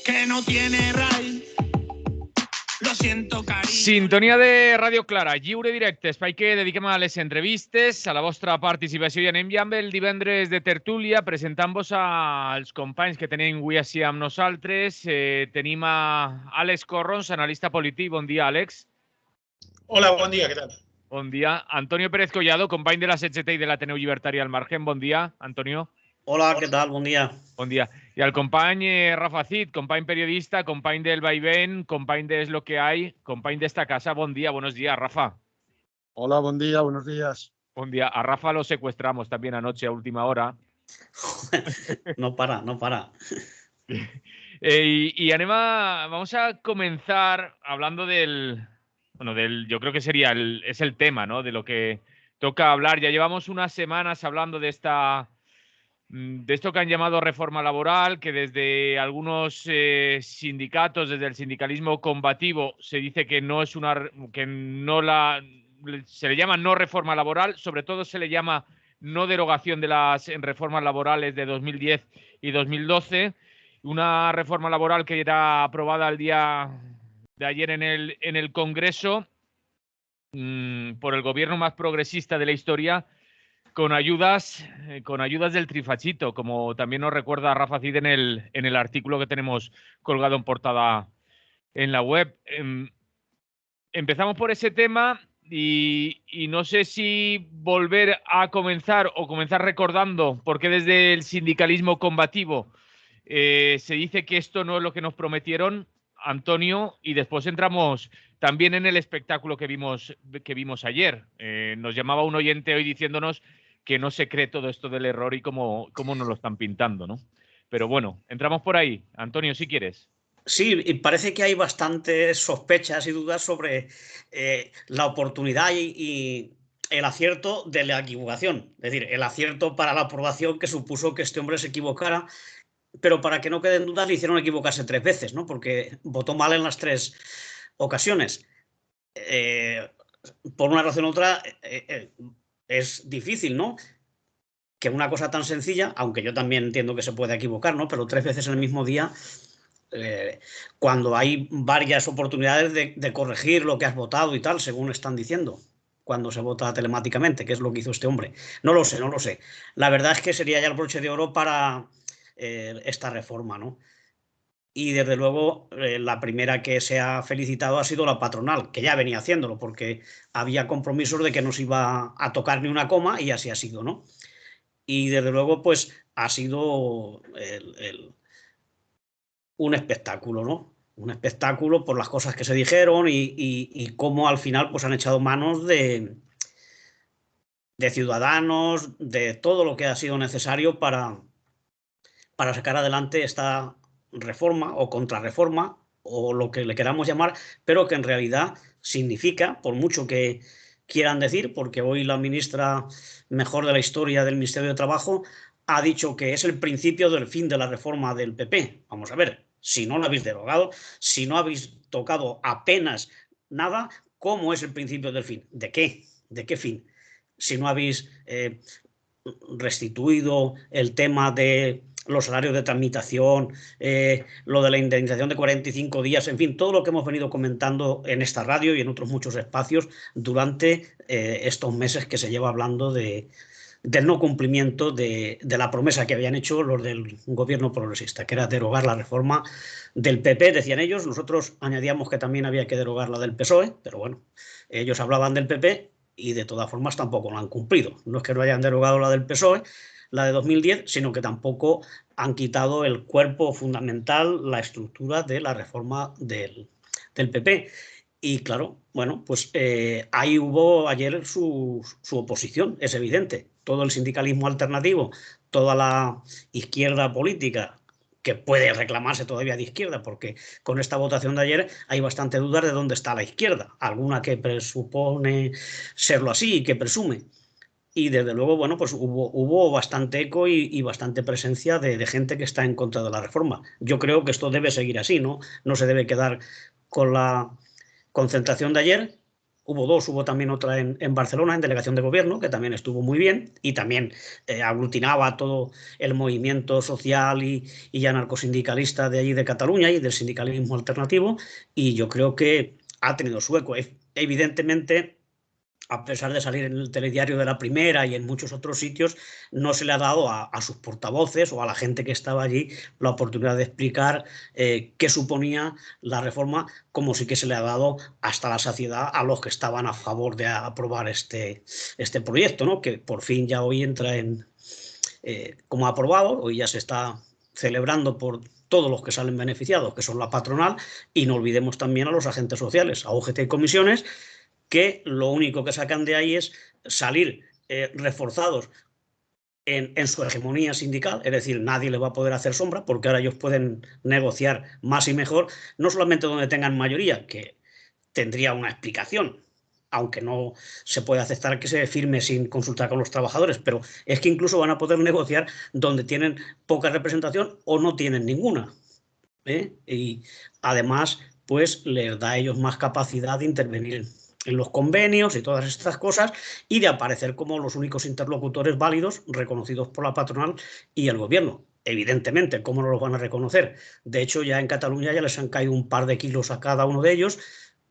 que no tiene RAI. Lo siento, cariño. Sintonia de Radio Clara, lliure directe, espai que dediquem a les entrevistes, a la vostra participació, i anem ja amb el divendres de tertúlia, presentant-vos als companys que tenim avui així amb nosaltres. Tenim a Àlex Corrons, analista polític. Bon dia, Àlex. Hola, bon dia, què tal? Bon dia. Antonio Pérez Collado, company de la CGT i de l'Ateneu Llibertari al Margen. Bon dia, Antonio. Hola, ¿qué tal? Buen día. Bon dia. I al company Rafa Cid, company periodista, company del Vaivén, company de Es lo que hay, company d'esta casa. Bon dia, buenos días, Rafa. Hola, buen día, buenos días. Buen día. A Rafa lo secuestramos también anoche a última hora. No para, no para. Vamos a comenzar hablando yo creo que es el tema, ¿no? De lo que toca hablar. Ya llevamos unas semanas hablando de esto que han llamado reforma laboral, que desde algunos sindicatos, desde el sindicalismo combativo, se dice que se le llama no reforma laboral, sobre todo se le llama no derogación de las reformas laborales de 2010 y 2012, una reforma laboral que era aprobada el día de ayer en el Congreso por el gobierno más progresista de la historia, con ayudas del trifachito, como también nos recuerda Rafa Cid en el artículo que tenemos colgado en portada en la web. Empezamos por ese tema y no sé si volver a comenzar o comenzar recordando por qué desde el sindicalismo combativo se dice que esto no es lo que nos prometieron, Antonio, y después entramos también en el espectáculo que vimos ayer. Nos llamaba un oyente hoy diciéndonos que no se cree todo esto del error y cómo nos lo están pintando, ¿no? Pero bueno, entramos por ahí. Antonio, si quieres. Sí, y parece que hay bastantes sospechas y dudas sobre la oportunidad y el acierto de la equivocación. Es decir, el acierto para la aprobación que supuso que este hombre se equivocara, pero para que no queden dudas le hicieron equivocarse 3 veces, ¿no? Porque votó mal en las 3 ocasiones. Por una razón u otra es difícil, ¿no? Que una cosa tan sencilla, aunque yo también entiendo que se puede equivocar, ¿no? Pero 3 veces en el mismo día, cuando hay varias oportunidades de corregir lo que has votado y tal, según están diciendo, cuando se vota telemáticamente, que es lo que hizo este hombre. No lo sé, no lo sé. La verdad es que sería ya el broche de oro para esta reforma, ¿no? Y desde luego la primera que se ha felicitado ha sido la patronal, que ya venía haciéndolo, porque había compromisos de que no se iba a tocar ni una coma y así ha sido, ¿no? Y desde luego pues ha sido un espectáculo, ¿no? Un espectáculo por las cosas que se dijeron y cómo al final pues han echado manos de ciudadanos, de todo lo que ha sido necesario para sacar adelante esta reforma o contrarreforma o lo que le queramos llamar, pero que en realidad significa, por mucho que quieran decir, porque hoy la ministra mejor de la historia del Ministerio de Trabajo ha dicho que es el principio del fin de la reforma del PP. Vamos a ver, si no lo habéis derogado, si no habéis tocado apenas nada, ¿cómo es el principio del fin? ¿De qué? ¿De qué fin? Si no habéis restituido el tema de los salarios de tramitación, lo de la indemnización de 45 días, en fin, todo lo que hemos venido comentando en esta radio y en otros muchos espacios durante estos meses que se lleva hablando del no cumplimiento de la promesa que habían hecho los del gobierno progresista, que era derogar la reforma del PP, decían ellos. Nosotros añadíamos que también había que derogar la del PSOE, pero bueno, ellos hablaban del PP y de todas formas tampoco lo han cumplido. No es que no hayan derogado la del PSOE, la de 2010, sino que tampoco han quitado el cuerpo fundamental, la estructura de la reforma del PP. Y claro, bueno, pues ahí hubo ayer su oposición, es evidente. Todo el sindicalismo alternativo, toda la izquierda política, que puede reclamarse todavía de izquierda, porque con esta votación de ayer hay bastante dudas de dónde está la izquierda. Alguna que presupone serlo así y que presume. Y desde luego, bueno, pues hubo bastante eco y bastante presencia de gente que está en contra de la reforma. Yo creo que esto debe seguir así, ¿no? No se debe quedar con la concentración de ayer. hubo dos, hubo también otra en Barcelona, en delegación de gobierno, que también estuvo muy bien y también aglutinaba todo el movimiento social y anarcosindicalista de allí de Cataluña y del sindicalismo alternativo, y yo creo que ha tenido su eco. Evidentemente, a pesar de salir en el telediario de La Primera y en muchos otros sitios, no se le ha dado a sus portavoces o a la gente que estaba allí la oportunidad de explicar qué suponía la reforma, como sí que se le ha dado hasta la saciedad a los que estaban a favor de aprobar este proyecto, ¿no? Que por fin ya hoy entra como aprobado, hoy ya se está celebrando por todos los que salen beneficiados, que son la patronal, y no olvidemos también a los agentes sociales, a UGT y comisiones, que lo único que sacan de ahí es salir reforzados en su hegemonía sindical, es decir, nadie le va a poder hacer sombra porque ahora ellos pueden negociar más y mejor, no solamente donde tengan mayoría, que tendría una explicación, aunque no se puede aceptar que se firme sin consultar con los trabajadores, pero es que incluso van a poder negociar donde tienen poca representación o no tienen ninguna. Y además, pues les da a ellos más capacidad de intervenir en los convenios y todas estas cosas y de aparecer como los únicos interlocutores válidos reconocidos por la patronal y el gobierno. Evidentemente, ¿cómo no los van a reconocer? De hecho, ya en Cataluña ya les han caído un par de kilos a cada uno de ellos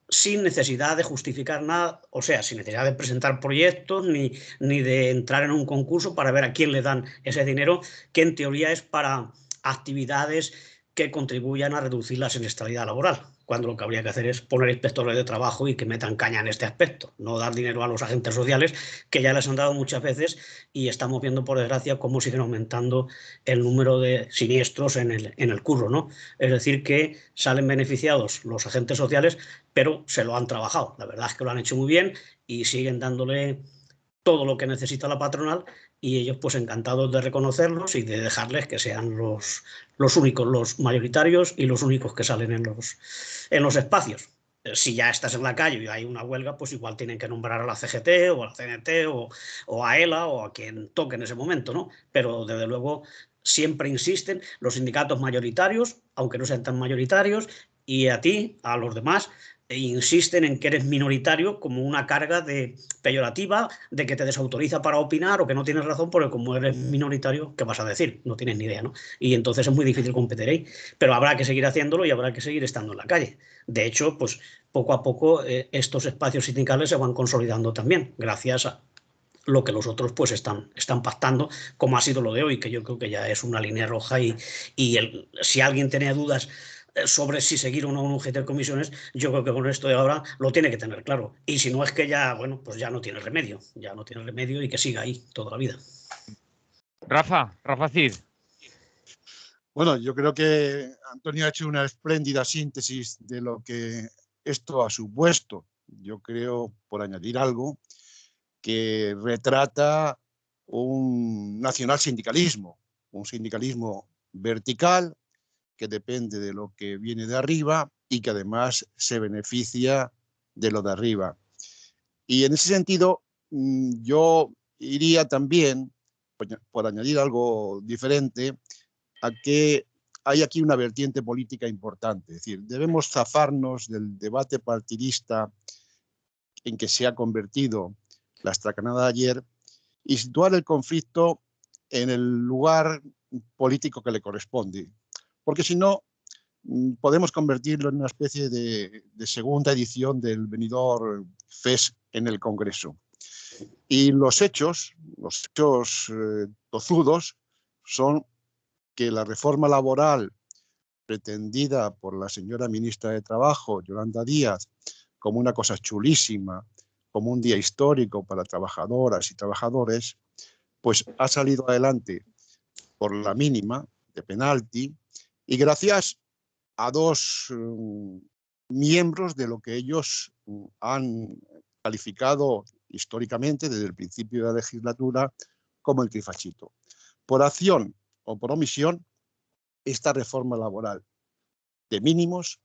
sin necesidad de justificar nada, o sea, sin necesidad de presentar proyectos ni de entrar en un concurso para ver a quién le dan ese dinero, que en teoría es para actividades que contribuyan a reducir la siniestralidad laboral, cuando lo que habría que hacer es poner inspectores de trabajo y que metan caña en este aspecto, no dar dinero a los agentes sociales, que ya les han dado muchas veces y estamos viendo, por desgracia, cómo siguen aumentando el número de siniestros en el curro, ¿no? Es decir, que salen beneficiados los agentes sociales, pero se lo han trabajado. La verdad es que lo han hecho muy bien y siguen dándole todo lo que necesita la patronal y ellos pues encantados de reconocerlos y de dejarles que sean los únicos, los mayoritarios y los únicos que salen en los espacios. Si ya estás en la calle y hay una huelga, pues igual tienen que nombrar a la CGT o a la CNT o a ELA o a quien toque en ese momento, ¿no? Pero desde luego siempre insisten los sindicatos mayoritarios, aunque no sean tan mayoritarios, y a ti, a los demás, insisten en que eres minoritario como una carga peyorativa de que te desautoriza para opinar o que no tienes razón, porque como eres minoritario, ¿qué vas a decir? No tienes ni idea, ¿no? Y entonces es muy difícil competir ahí. Pero habrá que seguir haciéndolo y habrá que seguir estando en la calle. De hecho, pues poco a poco estos espacios sindicales se van consolidando también, gracias a lo que los otros pues están pactando, como ha sido lo de hoy, que yo creo que ya es una línea roja y si alguien tenía dudas sobre si seguir o no un UGT de comisiones, yo creo que con esto de ahora lo tiene que tener claro. Y si no es que ya, bueno, pues ya no tiene remedio y que siga ahí toda la vida. Rafa Cid. Bueno, yo creo que Antonio ha hecho una espléndida síntesis de lo que esto ha supuesto. Yo creo, por añadir algo, que retrata un nacional sindicalismo, un sindicalismo vertical que depende de lo que viene de arriba y que además se beneficia de lo de arriba. Y en ese sentido, yo iría también, por añadir algo diferente, a que hay aquí una vertiente política importante. Es decir, debemos zafarnos del debate partidista en que se ha convertido la estracanada de ayer y situar el conflicto en el lugar político que le corresponde. Porque si no, podemos convertirlo en una especie de segunda edición del venidor FES en el Congreso. Y los hechos tozudos son que la reforma laboral pretendida por la señora ministra de Trabajo, Yolanda Díaz, como una cosa chulísima, como un día histórico para trabajadoras y trabajadores, pues ha salido adelante por la mínima de penalti y gracias a dos miembros de lo que ellos han calificado históricamente desde el principio de la legislatura como el trifachito. Por acción o por omisión, esta reforma laboral de mínimos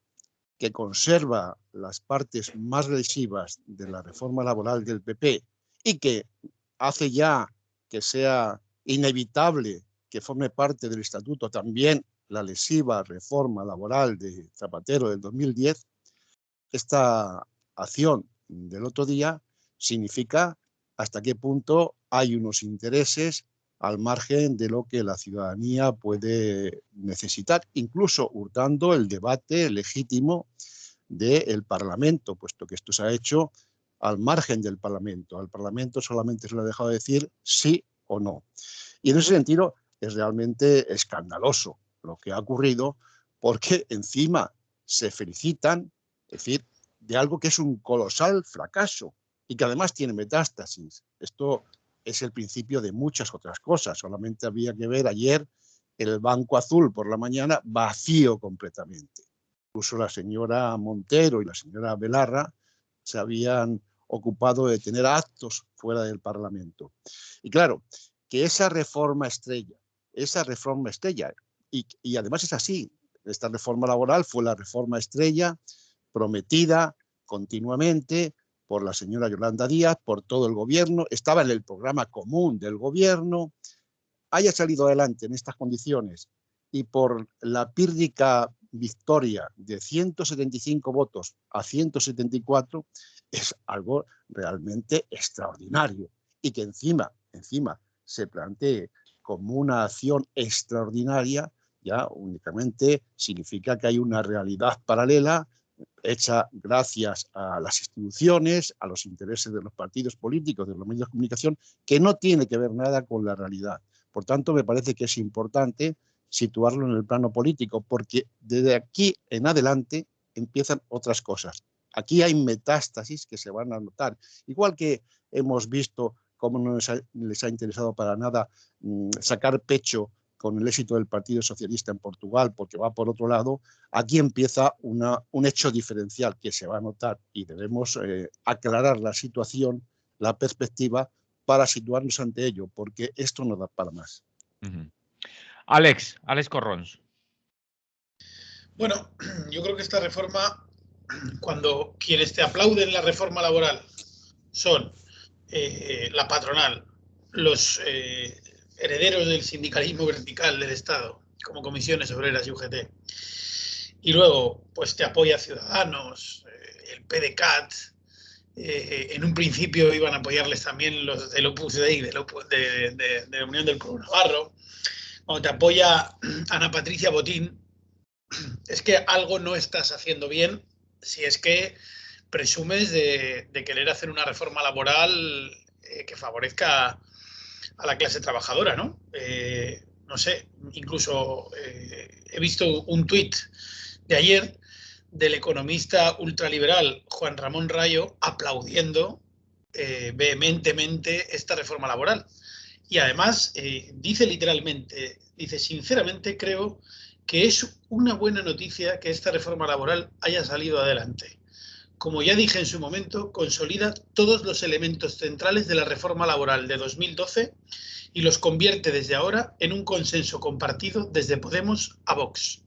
que conserva las partes más lesivas de la reforma laboral del PP y que hace ya que sea inevitable que forme parte del estatuto también la lesiva reforma laboral de Zapatero del 2010, esta acción del otro día significa hasta qué punto hay unos intereses al margen de lo que la ciudadanía puede necesitar, incluso hurtando el debate legítimo del Parlamento, puesto que esto se ha hecho al margen del Parlamento. Al Parlamento solamente se le ha dejado decir sí o no. Y en ese sentido es realmente escandaloso lo que ha ocurrido, porque encima se felicitan, es decir, de algo que es un colosal fracaso y que además tiene metástasis. Esto es el principio de muchas otras cosas. Solamente había que ver ayer el Banco Azul por la mañana vacío completamente. Incluso la señora Montero y la señora Belarra se habían ocupado de tener actos fuera del Parlamento. Y claro, que esa reforma estrella, y además es así, esta reforma laboral fue la reforma estrella prometida continuamente por la señora Yolanda Díaz, por todo el gobierno, estaba en el programa común del gobierno, haya salido adelante en estas condiciones y por la pírrica victoria de 175 votos a 174, es algo realmente extraordinario. Y que encima se plantee como una acción extraordinaria, ya únicamente significa que hay una realidad paralela hecha gracias a las instituciones, a los intereses de los partidos políticos, de los medios de comunicación, que no tiene que ver nada con la realidad. Por tanto, me parece que es importante situarlo en el plano político, porque desde aquí en adelante empiezan otras cosas. Aquí hay metástasis que se van a notar. Igual que hemos visto cómo no les ha interesado para nada sacar pecho con el éxito del Partido Socialista en Portugal, porque va por otro lado, aquí empieza un hecho diferencial que se va a notar y debemos aclarar la situación, la perspectiva, para situarnos ante ello, porque esto no da para más. Alex Corrons. Bueno, yo creo que esta reforma, cuando quienes te aplauden la reforma laboral son la patronal, los herederos del sindicalismo vertical del Estado, como Comisiones Obreras y UGT, y luego pues te apoya Ciudadanos, el PDeCAT, en un principio iban a apoyarles también los del Opus Dei, de la Unión del Pueblo Navarro, cuando te apoya Ana Patricia Botín, es que algo no estás haciendo bien si es que presumes de querer hacer una reforma laboral que favorezca a la clase trabajadora, ¿no? No sé, incluso he visto un tuit de ayer del economista ultraliberal Juan Ramón Rayo aplaudiendo vehementemente esta reforma laboral. Y además dice literalmente, dice, sinceramente creo que es una buena noticia que esta reforma laboral haya salido adelante. Como ya dije en su momento, consolida todos los elementos centrales de la reforma laboral de 2012 y los convierte desde ahora en un consenso compartido desde Podemos a Vox.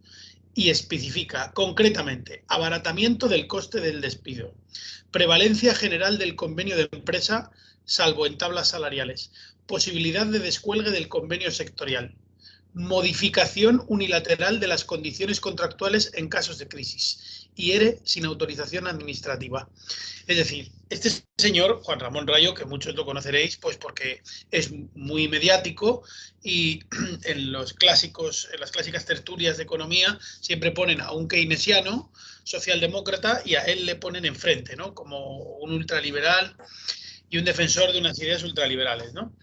Y especifica concretamente abaratamiento del coste del despido, prevalencia general del convenio de empresa, salvo en tablas salariales, posibilidad de descuelgue del convenio sectorial, modificación unilateral de las condiciones contractuales en casos de crisis y ERE sin autorización administrativa. Es decir, este señor, Juan Ramón Rayo, que muchos lo conoceréis, pues porque es muy mediático y en las clásicas tertulias de economía siempre ponen a un keynesiano, socialdemócrata, y a él le ponen enfrente, ¿no? Como un ultraliberal y un defensor de unas ideas ultraliberales, ¿no?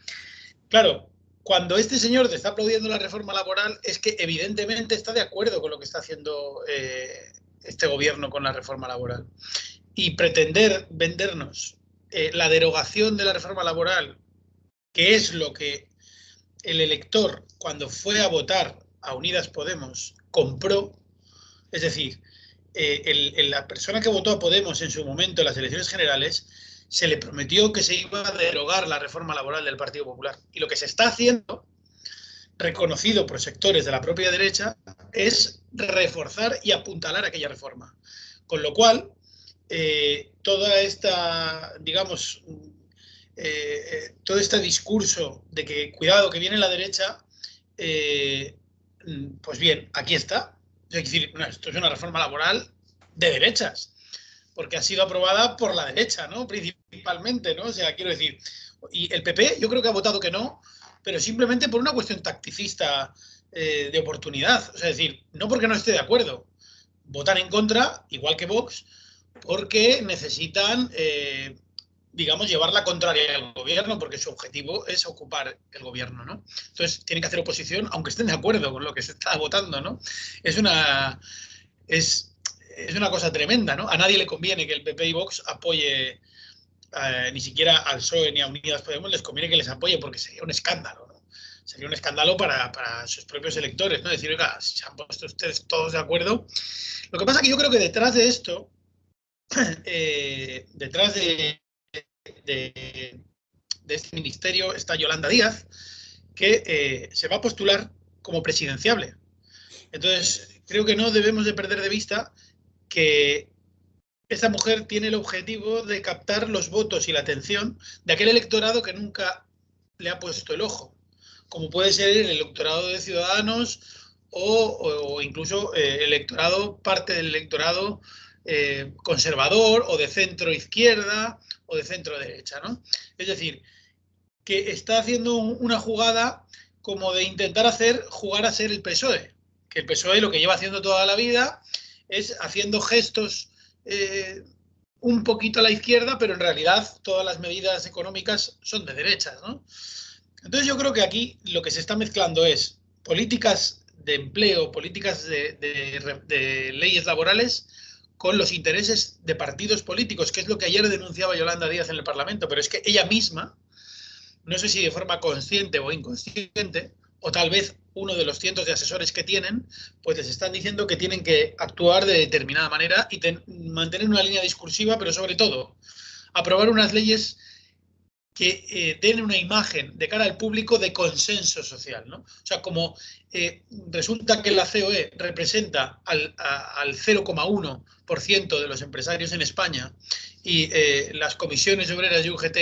Claro, cuando este señor te está aplaudiendo la reforma laboral es que evidentemente está de acuerdo con lo que está haciendo este gobierno con la reforma laboral. Y pretender vendernos la derogación de la reforma laboral, que es lo que el elector, cuando fue a votar a Unidas Podemos, compró, es decir, la persona que votó a Podemos en su momento en las elecciones generales, se le prometió que se iba a derogar la reforma laboral del Partido Popular. Y lo que se está haciendo, reconocido por sectores de la propia derecha, es reforzar y apuntalar aquella reforma. Con lo cual, toda esta, digamos, todo este discurso de que cuidado que viene la derecha, pues bien, aquí está. Es decir, esto es una reforma laboral de derechas. porque ha sido aprobada por la derecha, ¿no? Principalmente, ¿no? O sea, quiero decir, y el PP yo creo que ha votado que no, pero simplemente por una cuestión tacticista de oportunidad. O sea, es decir, no porque no esté de acuerdo, votan en contra, igual que Vox, porque necesitan, digamos, llevar la contraria al gobierno, porque su objetivo es ocupar el gobierno, ¿no? Entonces, tienen que hacer oposición, aunque estén de acuerdo con lo que se está votando, ¿no? Es una cosa tremenda, ¿no? A nadie le conviene que el PP y Vox apoye, ni siquiera al PSOE ni a Unidas Podemos les conviene que les apoye, porque sería un escándalo, ¿no? Sería un escándalo para sus propios electores, ¿no? Decir, oiga, si se han puesto ustedes todos de acuerdo. Lo que pasa es que yo creo que detrás de esto, detrás de este ministerio está Yolanda Díaz, que se va a postular como presidenciable. Entonces, creo que no debemos de perder de vista que esta mujer tiene el objetivo de captar los votos y la atención de aquel electorado que nunca le ha puesto el ojo, como puede ser el electorado de Ciudadanos o incluso parte del electorado conservador o de centro izquierda o de centro derecha, ¿no? Es decir, que está haciendo una jugada como de intentar jugar a ser el PSOE, que el PSOE lo que lleva haciendo toda la vida es haciendo gestos un poquito a la izquierda, pero en realidad todas las medidas económicas son de derechas, ¿no? Entonces yo creo que aquí lo que se está mezclando es políticas de empleo, políticas de leyes laborales con los intereses de partidos políticos, que es lo que ayer denunciaba Yolanda Díaz en el Parlamento, pero es que ella misma, no sé si de forma consciente o inconsciente, o tal vez uno de los cientos de asesores que tienen, pues les están diciendo que tienen que actuar de determinada manera y mantener una línea discursiva, pero sobre todo aprobar unas leyes que den una imagen de cara al público de consenso social, ¿no? O sea, como resulta que la COE representa al 0,1% de los empresarios en España y las comisiones obreras y UGT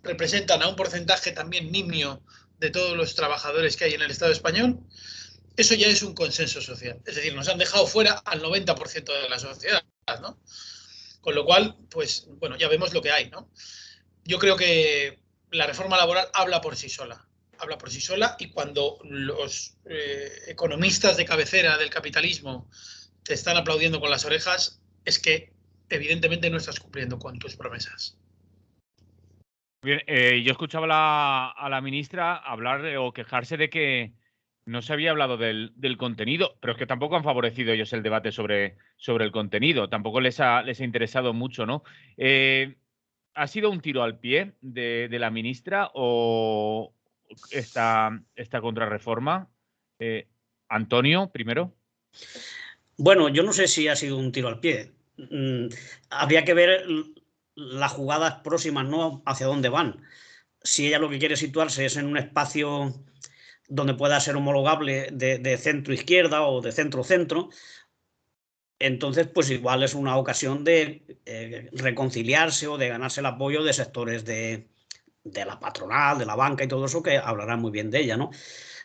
representan a un porcentaje también nimio de todos los trabajadores que hay en el Estado español, eso ya es un consenso social. Es decir, nos han dejado fuera al 90% de la sociedad, ¿no? Con lo cual, pues, bueno, ya vemos lo que hay, ¿no? Yo creo que la reforma laboral habla por sí sola. Habla por sí sola, y cuando los economistas de cabecera del capitalismo te están aplaudiendo con las orejas, es que evidentemente no estás cumpliendo con tus promesas. Bien, yo escuchaba a la ministra hablar o quejarse de que no se había hablado del contenido, pero es que tampoco han favorecido ellos el debate sobre el contenido, tampoco les ha interesado mucho, ¿no? ¿Ha sido un tiro al pie de la ministra o esta contrarreforma? Antonio, primero. Bueno, yo no sé si ha sido un tiro al pie. Habría que ver las jugadas próximas, ¿no? Hacia dónde van. Si ella lo que quiere situarse es en un espacio donde pueda ser homologable de centro-izquierda o de centro-centro, entonces pues igual es una ocasión de reconciliarse o de ganarse el apoyo de sectores de la patronal, de la banca y todo eso, que hablarán muy bien de ella, ¿no?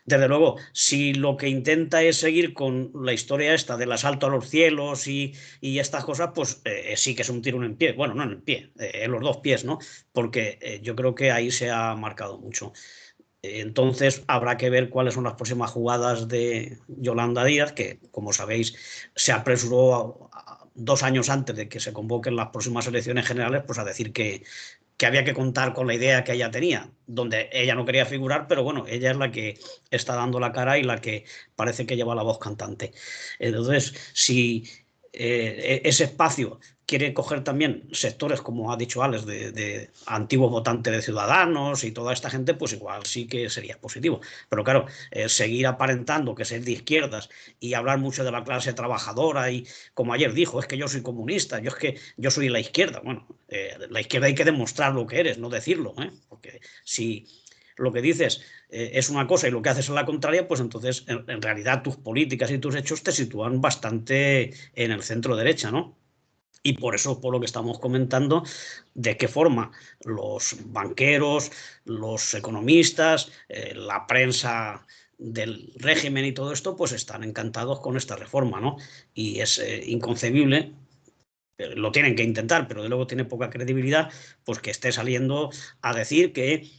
Desde luego, si lo que intenta es seguir con la historia esta del asalto a los cielos y estas cosas, pues sí que es un tiro en el pie. Bueno, no en el pie, en los dos pies, ¿no? Porque yo creo que ahí se ha marcado mucho. Entonces habrá que ver cuáles son las próximas jugadas de Yolanda Díaz, que, como sabéis, se apresuró 2 años antes de que se convoquen las próximas elecciones generales, pues a decir que había que contar con la idea que ella tenía, donde ella no quería figurar, pero bueno, ella es la que está dando la cara y la que parece que lleva la voz cantante. Entonces, si ese espacio quiere coger también sectores, como ha dicho Alex, de antiguos votantes de Ciudadanos y toda esta gente, pues igual sí que sería positivo. Pero claro, seguir aparentando que ser de izquierdas y hablar mucho de la clase trabajadora y, como ayer dijo, es que yo soy comunista, es que yo soy la izquierda. Bueno, la izquierda hay que demostrar lo que eres, no decirlo, porque si lo que dices es una cosa y lo que haces es la contraria, pues entonces en realidad tus políticas y tus hechos te sitúan bastante en el centro derecha, ¿no? Y por eso, por lo que estamos comentando, de qué forma los banqueros, los economistas, la prensa del régimen y todo esto, pues están encantados con esta reforma, ¿no? Y es inconcebible lo tienen que intentar, pero de luego tiene poca credibilidad, pues que esté saliendo a decir que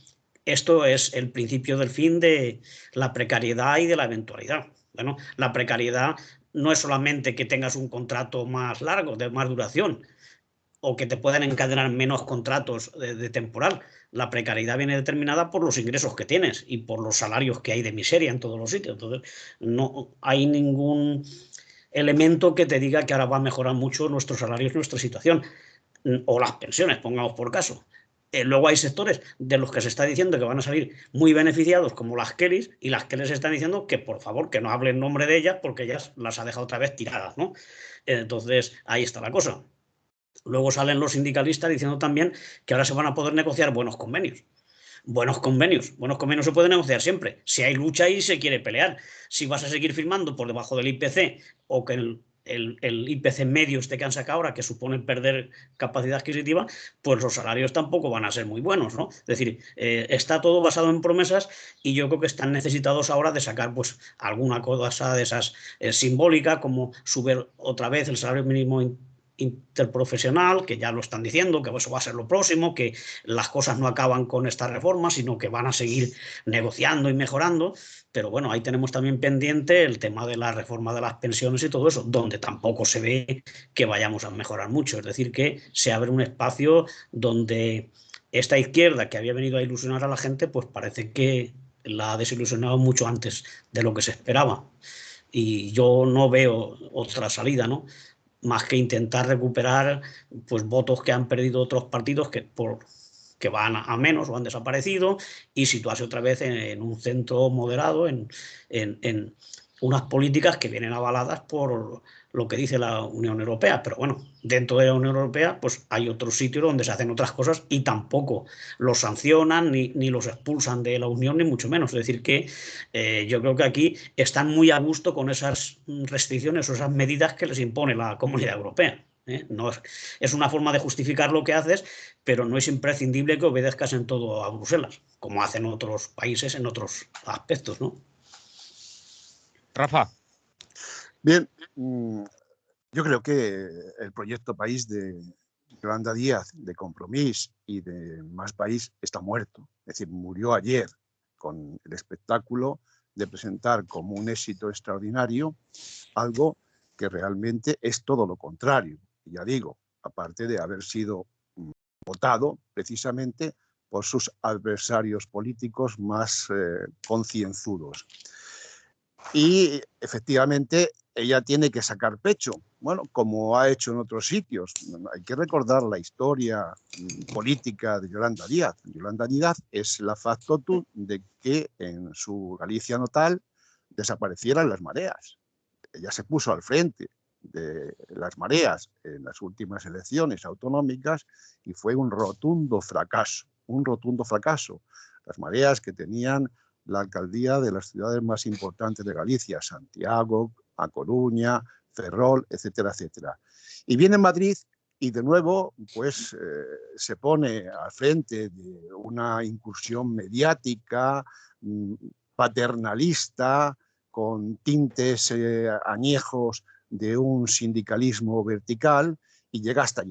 esto es el principio del fin de la precariedad y de la eventualidad. Bueno, la precariedad no es solamente que tengas un contrato más largo, de más duración, o que te puedan encadenar menos contratos de temporal. La precariedad viene determinada por los ingresos que tienes y por los salarios que hay de miseria en todos los sitios. Entonces, no hay ningún elemento que te diga que ahora va a mejorar mucho nuestros salarios, nuestra situación, o las pensiones, pongamos por caso. Luego hay sectores de los que se está diciendo que van a salir muy beneficiados, como las Kellys, y las Kellys están diciendo que por favor que no hable en nombre de ellas porque ellas las ha dejado otra vez tiradas, ¿no? Entonces, ahí está la cosa. Luego salen los sindicalistas diciendo también que ahora se van a poder negociar buenos convenios. Buenos convenios se pueden negociar siempre. Si hay lucha y se quiere pelear. Si vas a seguir firmando por debajo del IPC o que el IPC medio este que han sacado ahora, que supone perder capacidad adquisitiva, pues los salarios tampoco van a ser muy buenos, ¿no? Es decir, está todo basado en promesas y yo creo que están necesitados ahora de sacar pues alguna cosa de esas simbólica, como subir otra vez el salario mínimo interprofesional, que ya lo están diciendo, que eso va a ser lo próximo, que las cosas no acaban con esta reforma, sino que van a seguir negociando y mejorando. Pero bueno, ahí tenemos también pendiente el tema de la reforma de las pensiones y todo eso, donde tampoco se ve que vayamos a mejorar mucho. Es decir, que se abre un espacio donde esta izquierda que había venido a ilusionar a la gente, pues parece que la ha desilusionado mucho antes de lo que se esperaba. Y yo no veo otra salida, ¿no? Más que intentar recuperar pues votos que han perdido otros partidos que van a menos o han desaparecido, y situarse otra vez en un centro moderado, en unas políticas que vienen avaladas por lo que dice la Unión Europea. Pero bueno, dentro de la Unión Europea pues hay otros sitios donde se hacen otras cosas y tampoco los sancionan ni los expulsan de la Unión, ni mucho menos. Es decir que yo creo que aquí están muy a gusto con esas restricciones o esas medidas que les impone la Comunidad Europea. No es una forma de justificar lo que haces, pero no es imprescindible que obedezcas en todo a Bruselas, como hacen otros países en otros aspectos, ¿no? Rafa. Bien, yo creo que el proyecto país de Yolanda Díaz, de Compromís y de Más País, está muerto. Es decir, murió ayer con el espectáculo de presentar como un éxito extraordinario algo que realmente es todo lo contrario. Y ya digo, aparte de haber sido votado precisamente por sus adversarios políticos más concienzudos. Y efectivamente ella tiene que sacar pecho, bueno, como ha hecho en otros sitios. Hay que recordar la historia política de Yolanda Díaz. Yolanda Díaz es la factotum de que en su Galicia natal desaparecieran las mareas. Ella se puso al frente de las mareas en las últimas elecciones autonómicas y fue un rotundo fracaso, un rotundo fracaso. Las mareas que tenían la alcaldía de las ciudades más importantes de Galicia, Santiago, A Coruña, Ferrol, etcétera, etcétera. Y viene en Madrid y de nuevo pues se pone al frente de una incursión mediática, paternalista, con tintes añejos de un sindicalismo vertical, y llega hasta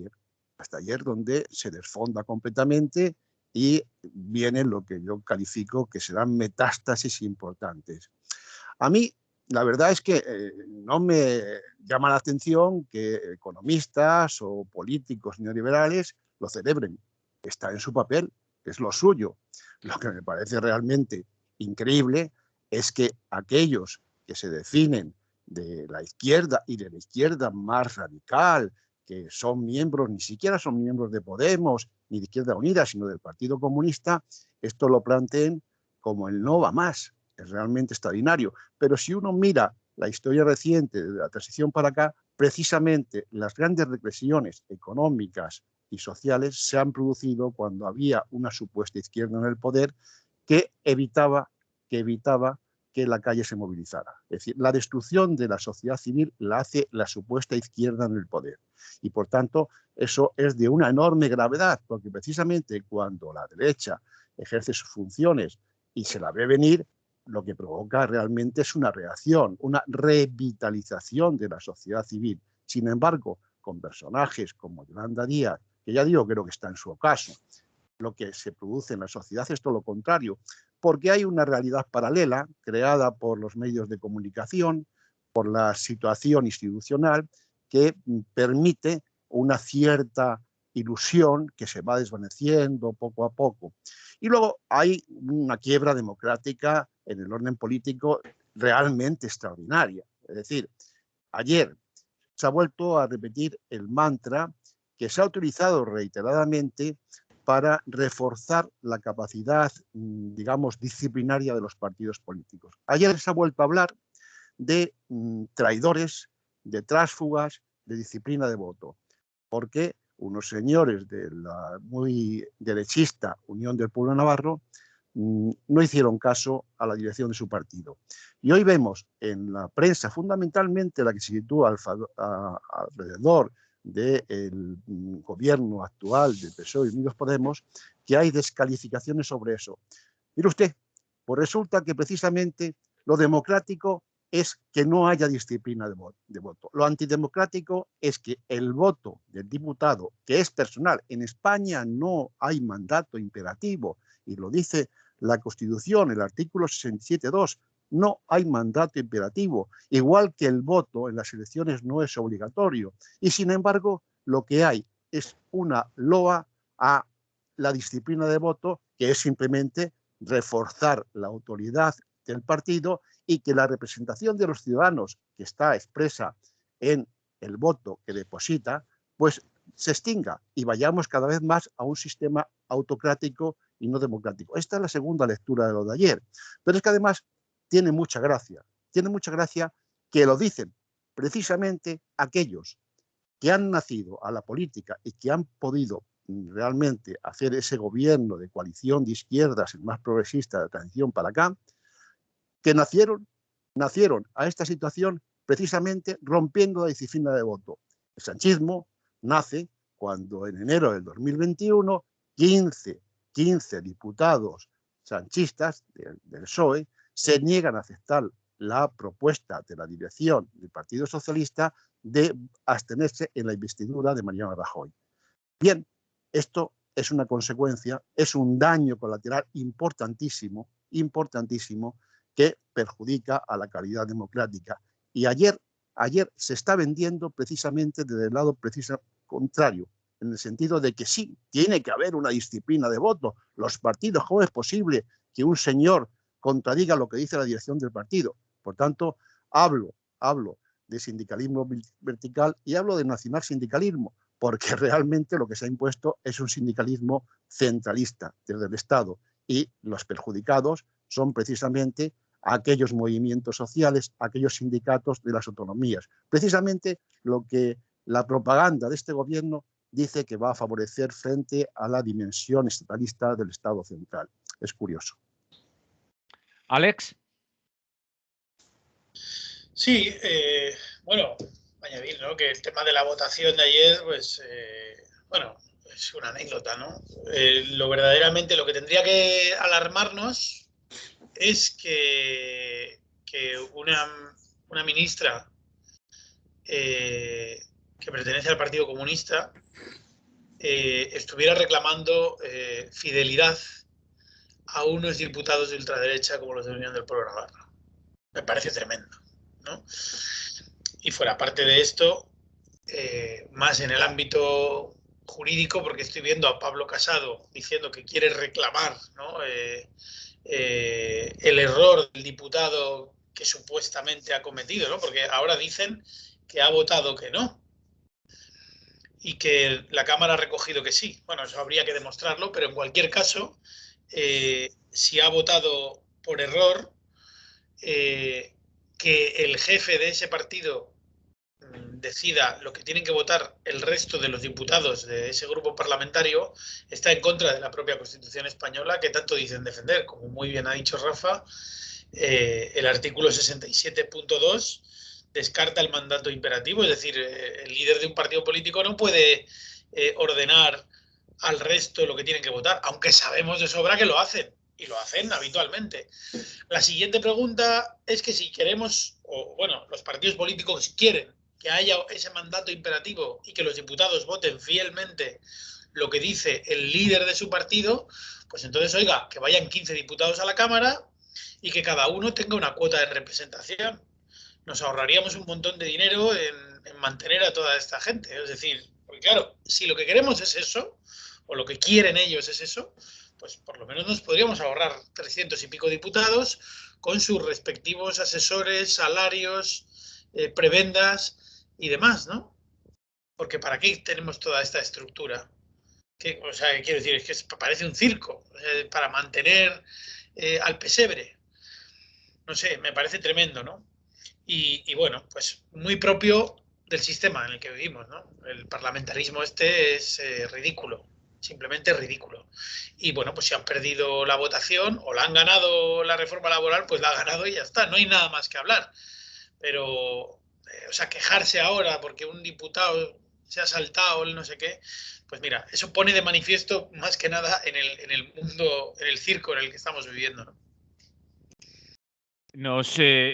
ayer donde se desfonda completamente y viene lo que yo califico que serán metástasis importantes. A mí, la verdad es que no me llama la atención que economistas o políticos neoliberales lo celebren. Está en su papel, es lo suyo. Lo que me parece realmente increíble es que aquellos que se definen de la izquierda y de la izquierda más radical, que son miembros, ni siquiera son miembros de Podemos ni de Izquierda Unida, sino del Partido Comunista, esto lo planteen como el no va más. Es realmente extraordinario. Pero si uno mira la historia reciente de la transición para acá, precisamente las grandes regresiones económicas y sociales se han producido cuando había una supuesta izquierda en el poder que evitaba que la calle se movilizara. Es decir, la destrucción de la sociedad civil la hace la supuesta izquierda en el poder. Y por tanto, eso es de una enorme gravedad, porque precisamente cuando la derecha ejerce sus funciones y se la ve venir, lo que provoca realmente es una reacción, una revitalización de la sociedad civil. Sin embargo, con personajes como Yolanda Díaz, que ya digo, creo que está en su ocaso. Lo que se produce en la sociedad es todo lo contrario, porque hay una realidad paralela creada por los medios de comunicación, por la situación institucional, que permite una cierta ilusión que se va desvaneciendo poco a poco. Y luego hay una quiebra democrática en el orden político realmente extraordinaria. Es decir, ayer se ha vuelto a repetir el mantra que se ha utilizado reiteradamente para reforzar la capacidad, digamos, disciplinaria de los partidos políticos. Ayer se ha vuelto a hablar de traidores, de tránsfugas, de disciplina de voto, porque unos señores de la muy derechista Unión del Pueblo Navarro no hicieron caso a la dirección de su partido. Y hoy vemos en la prensa, fundamentalmente la que se sitúa alrededor del gobierno actual de PSOE y Unidos Podemos, que hay descalificaciones sobre eso. Mire usted, pues resulta que precisamente lo democrático es que no haya disciplina de voto. Lo antidemocrático es que el voto del diputado, que es personal, en España no hay mandato imperativo, y lo dice la Constitución, el artículo 67.2, no hay mandato imperativo, igual que el voto en las elecciones no es obligatorio. Y sin embargo, lo que hay es una loa a la disciplina de voto, que es simplemente reforzar la autoridad del partido y que la representación de los ciudadanos, que está expresa en el voto que deposita, pues se extinga y vayamos cada vez más a un sistema autocrático y no democrático. Esta es la segunda lectura de lo de ayer. Pero es que además tiene mucha gracia que lo dicen precisamente aquellos que han nacido a la política y que han podido realmente hacer ese gobierno de coalición de izquierdas, el más progresista de transición para acá, que nacieron a esta situación precisamente rompiendo la disciplina de voto. El sanchismo nace cuando en enero del 2021 15 diputados sanchistas del PSOE se niegan a aceptar la propuesta de la dirección del Partido Socialista de abstenerse en la investidura de Mariano Rajoy. Bien, esto es una consecuencia, es un daño colateral importantísimo, que perjudica a la calidad democrática. Y ayer se está vendiendo precisamente desde el lado contrario, en el sentido de que sí, tiene que haber una disciplina de voto. Los partidos, ¿cómo es posible que un señor contradiga lo que dice la dirección del partido? Por tanto, hablo de sindicalismo vertical y hablo de nacional sindicalismo, porque realmente lo que se ha impuesto es un sindicalismo centralista desde el Estado, y los perjudicados son precisamente aquellos movimientos sociales, aquellos sindicatos de las autonomías. Precisamente lo que la propaganda de este gobierno dice que va a favorecer frente a la dimensión estatalista del Estado central. Es curioso. Alex. Sí, bueno, añadir, ¿no?, que el tema de la votación de ayer, pues, bueno, es una anécdota, ¿no? Lo que tendría que alarmarnos es que una ministra que pertenece al Partido Comunista estuviera reclamando fidelidad a unos diputados de ultraderecha como los de Unión del Pueblo Navarro. Me parece tremendo, ¿no? Y fuera parte de esto, más en el ámbito jurídico, porque estoy viendo a Pablo Casado diciendo que quiere reclamar, ¿no?, el error del diputado que supuestamente ha cometido, ¿no?, porque ahora dicen que ha votado que no y que la Cámara ha recogido que sí. Bueno, eso habría que demostrarlo, pero en cualquier caso, si ha votado por error, que el jefe de ese partido decida lo que tienen que votar el resto de los diputados de ese grupo parlamentario está en contra de la propia Constitución española, que tanto dicen defender. Como muy bien ha dicho Rafa, el artículo 67.2 descarta el mandato imperativo, es decir, el líder de un partido político no puede ordenar al resto lo que tienen que votar, aunque sabemos de sobra que lo hacen, y lo hacen habitualmente. La siguiente pregunta es que si queremos, o bueno, los partidos políticos quieren que haya ese mandato imperativo y que los diputados voten fielmente lo que dice el líder de su partido, pues entonces, oiga, que vayan 15 diputados a la Cámara y que cada uno tenga una cuota de representación. Nos ahorraríamos un montón de dinero en mantener a toda esta gente. Es decir, porque claro, si lo que queremos es eso, o lo que quieren ellos es eso, pues por lo menos nos podríamos ahorrar 300 y pico diputados con sus respectivos asesores, salarios, prebendas y demás, ¿no? Porque ¿para qué tenemos toda esta estructura? O sea, quiero decir, es que parece un circo, para mantener al pesebre. No sé, me parece tremendo, ¿no? Y bueno, pues muy propio del sistema en el que vivimos, ¿no? El parlamentarismo este es ridículo, simplemente ridículo. Y bueno, pues si han perdido la votación o la han ganado la reforma laboral, pues la ha ganado y ya está, no hay nada más que hablar. Pero, o sea, quejarse ahora porque un diputado se ha saltado el no sé qué, pues mira, eso pone de manifiesto más que nada en el mundo, en el circo en el que estamos viviendo, ¿no?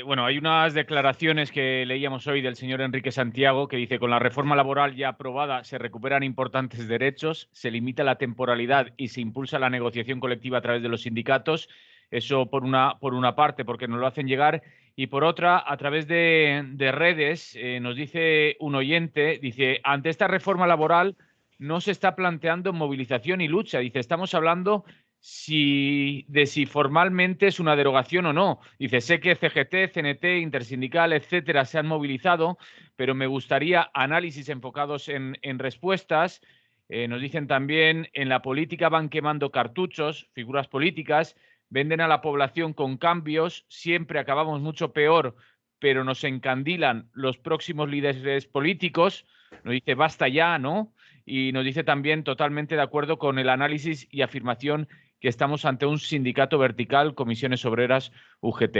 Bueno, hay unas declaraciones que leíamos hoy del señor Enrique Santiago que dice: con la reforma laboral ya aprobada se recuperan importantes derechos, se limita la temporalidad y se impulsa la negociación colectiva a través de los sindicatos. Eso por una parte, porque nos lo hacen llegar, y por otra, a través de redes, nos dice un oyente, dice: ante esta reforma laboral no se está planteando movilización y lucha. Dice: estamos hablando de si formalmente es una derogación o no. Dice: sé que CGT, CNT, Intersindical, etcétera, se han movilizado, pero me gustaría análisis enfocados en respuestas. Nos dicen también: en la política van quemando cartuchos, figuras políticas, venden a la población con cambios, siempre acabamos mucho peor, pero nos encandilan los próximos líderes políticos. Nos dice: basta ya, ¿no? Y nos dice también: totalmente de acuerdo con el análisis y afirmación que estamos ante un sindicato vertical, comisiones obreras, UGT.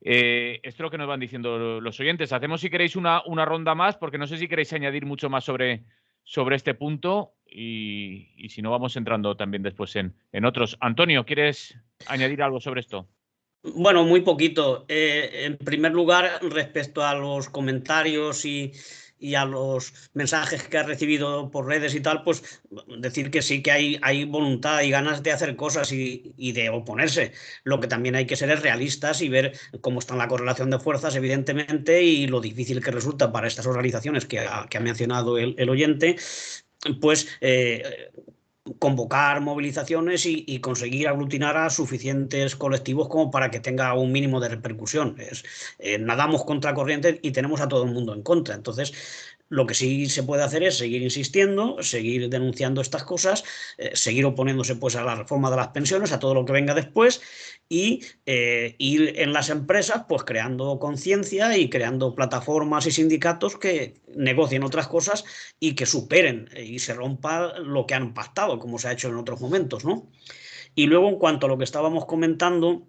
Esto es lo que nos van diciendo los oyentes. Hacemos, si queréis, una ronda más, porque no sé si queréis añadir mucho más sobre este punto, y si no, vamos entrando también después en otros. Antonio, ¿quieres añadir algo sobre esto? Bueno, muy poquito. En primer lugar, respecto a los comentarios y a los mensajes que ha recibido por redes y tal, pues decir que sí que hay voluntad y ganas de hacer cosas y de oponerse. Lo que también hay que ser es realistas y ver cómo está la correlación de fuerzas, evidentemente, y lo difícil que resulta para estas organizaciones que ha mencionado el oyente, pues convocar movilizaciones y conseguir aglutinar a suficientes colectivos como para que tenga un mínimo de repercusión. Nadamos contra corriente y tenemos a todo el mundo en contra. Entonces, lo que sí se puede hacer es seguir insistiendo, seguir denunciando estas cosas, seguir oponiéndose pues a la reforma de las pensiones, a todo lo que venga después, y ir en las empresas pues creando conciencia y creando plataformas y sindicatos que negocien otras cosas y que superen y se rompa lo que han pactado, como se ha hecho en otros momentos, ¿no? Y luego, en cuanto a lo que estábamos comentando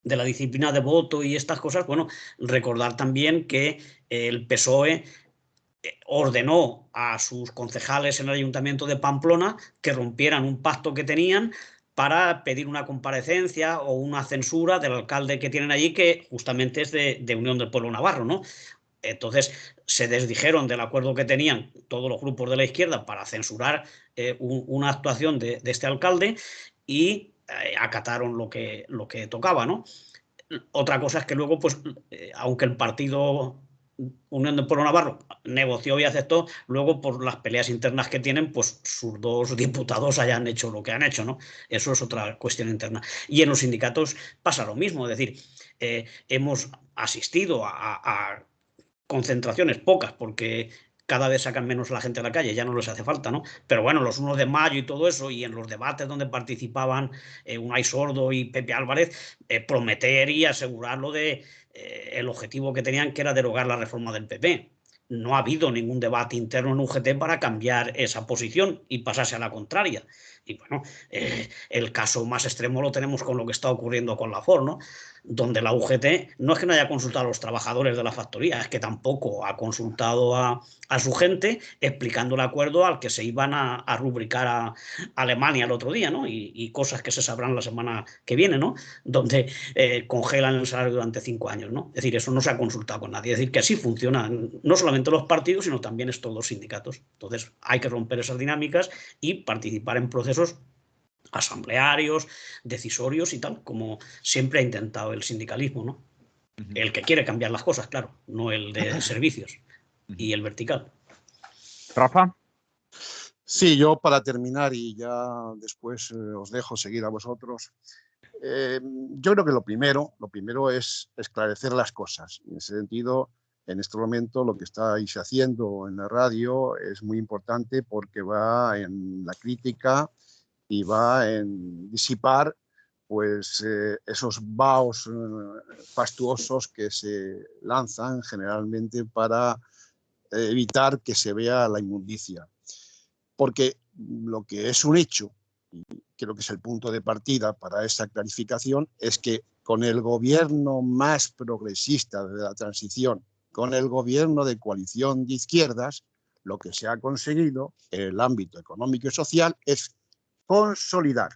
de la disciplina de voto y estas cosas, bueno, recordar también que el PSOE ordenó a sus concejales en el Ayuntamiento de Pamplona que rompieran un pacto que tenían para pedir una comparecencia o una censura del alcalde que tienen allí, que justamente es de Unión del Pueblo Navarro, ¿no? Entonces se desdijeron del acuerdo que tenían todos los grupos de la izquierda para censurar una actuación de este alcalde y acataron lo que tocaba, ¿no? Otra cosa es que luego, pues, aunque el partido Unión del Pueblo Navarro negoció y aceptó, luego por las peleas internas que tienen, pues sus dos diputados hayan hecho lo que han hecho, ¿no? Eso es otra cuestión interna. Y en los sindicatos pasa lo mismo, es decir, hemos asistido a concentraciones pocas, porque cada vez sacan menos la gente a la calle, ya no les hace falta, ¿no? Pero bueno, los 1 de mayo y todo eso, y en los debates donde participaban Unai Sordo y Pepe Álvarez, prometer y asegurar lo de el objetivo que tenían, que era derogar la reforma del PP. No ha habido ningún debate interno en UGT para cambiar esa posición y pasarse a la contraria. Y bueno, el caso más extremo lo tenemos con lo que está ocurriendo con la Ford, ¿no? Donde la UGT no es que no haya consultado a los trabajadores de la factoría, es que tampoco ha consultado a su gente explicando el acuerdo al que se iban a rubricar a Alemania el otro día, ¿no? Y cosas que se sabrán la semana que viene, ¿no? Donde congelan el salario durante 5 años, ¿no? Es decir, eso no se ha consultado con nadie. Es decir, que así funcionan no solamente los partidos, sino también todos los sindicatos. Entonces, hay que romper esas dinámicas y participar en procesos asamblearios, decisorios y tal, como siempre ha intentado el sindicalismo, ¿no? El que quiere cambiar las cosas, claro, no el de servicios y el vertical. Rafa. Sí, yo para terminar y ya después os dejo seguir a vosotros. Yo creo que lo primero es esclarecer las cosas. En ese sentido, en este momento lo que estáis haciendo en la radio es muy importante porque va en la crítica y va en disipar pues esos vaos fastuosos que se lanzan generalmente para evitar que se vea la inmundicia. Porque lo que es un hecho, y creo que es el punto de partida para esta clarificación, es que con el gobierno más progresista de la transición, con el gobierno de coalición de izquierdas, lo que se ha conseguido en el ámbito económico y social es consolidar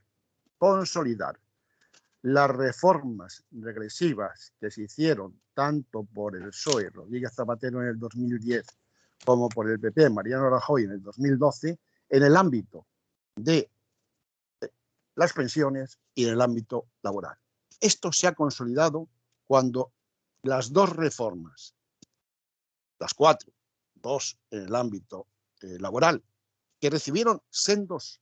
las reformas regresivas que se hicieron tanto por el PSOE, Rodríguez Zapatero en el 2010, como por el PP, Mariano Rajoy en el 2012, en el ámbito de las pensiones y en el ámbito laboral. Esto se ha consolidado cuando las dos reformas, las 4, 2 en el ámbito laboral, que recibieron sendas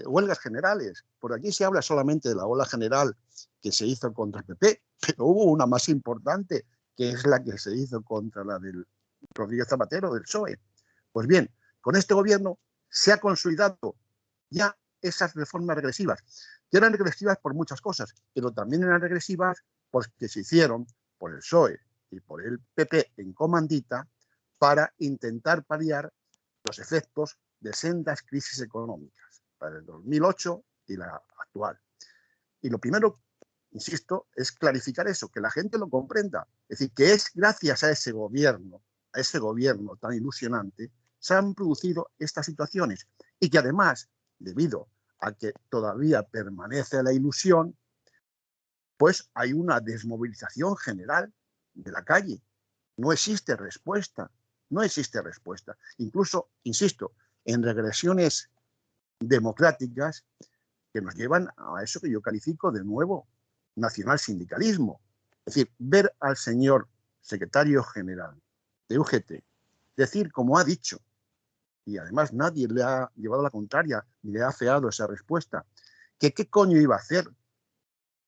huelgas generales. Por aquí se habla solamente de la huelga general que se hizo contra el PP, pero hubo una más importante, que es la que se hizo contra la del Rodríguez Zapatero, del PSOE. Pues bien, con este gobierno se ha consolidado ya esas reformas regresivas, que eran regresivas por muchas cosas, pero también eran regresivas porque se hicieron por el PSOE y por el PP en comandita para intentar paliar los efectos de sendas crisis económicas, la del 2008 y la actual. Y lo primero, insisto, es clarificar eso, que la gente lo comprenda. Es decir, que es gracias a ese gobierno tan ilusionante, se han producido estas situaciones y que además, debido a que todavía permanece la ilusión, pues hay una desmovilización general de la calle. No existe respuesta. Incluso, insisto, en regresiones democráticas que nos llevan a eso que yo califico de nuevo nacionalsindicalismo. Es decir, ver al señor secretario general de UGT decir, como ha dicho, y además nadie le ha llevado la contraria ni le ha afeado esa respuesta, que qué coño iba a hacer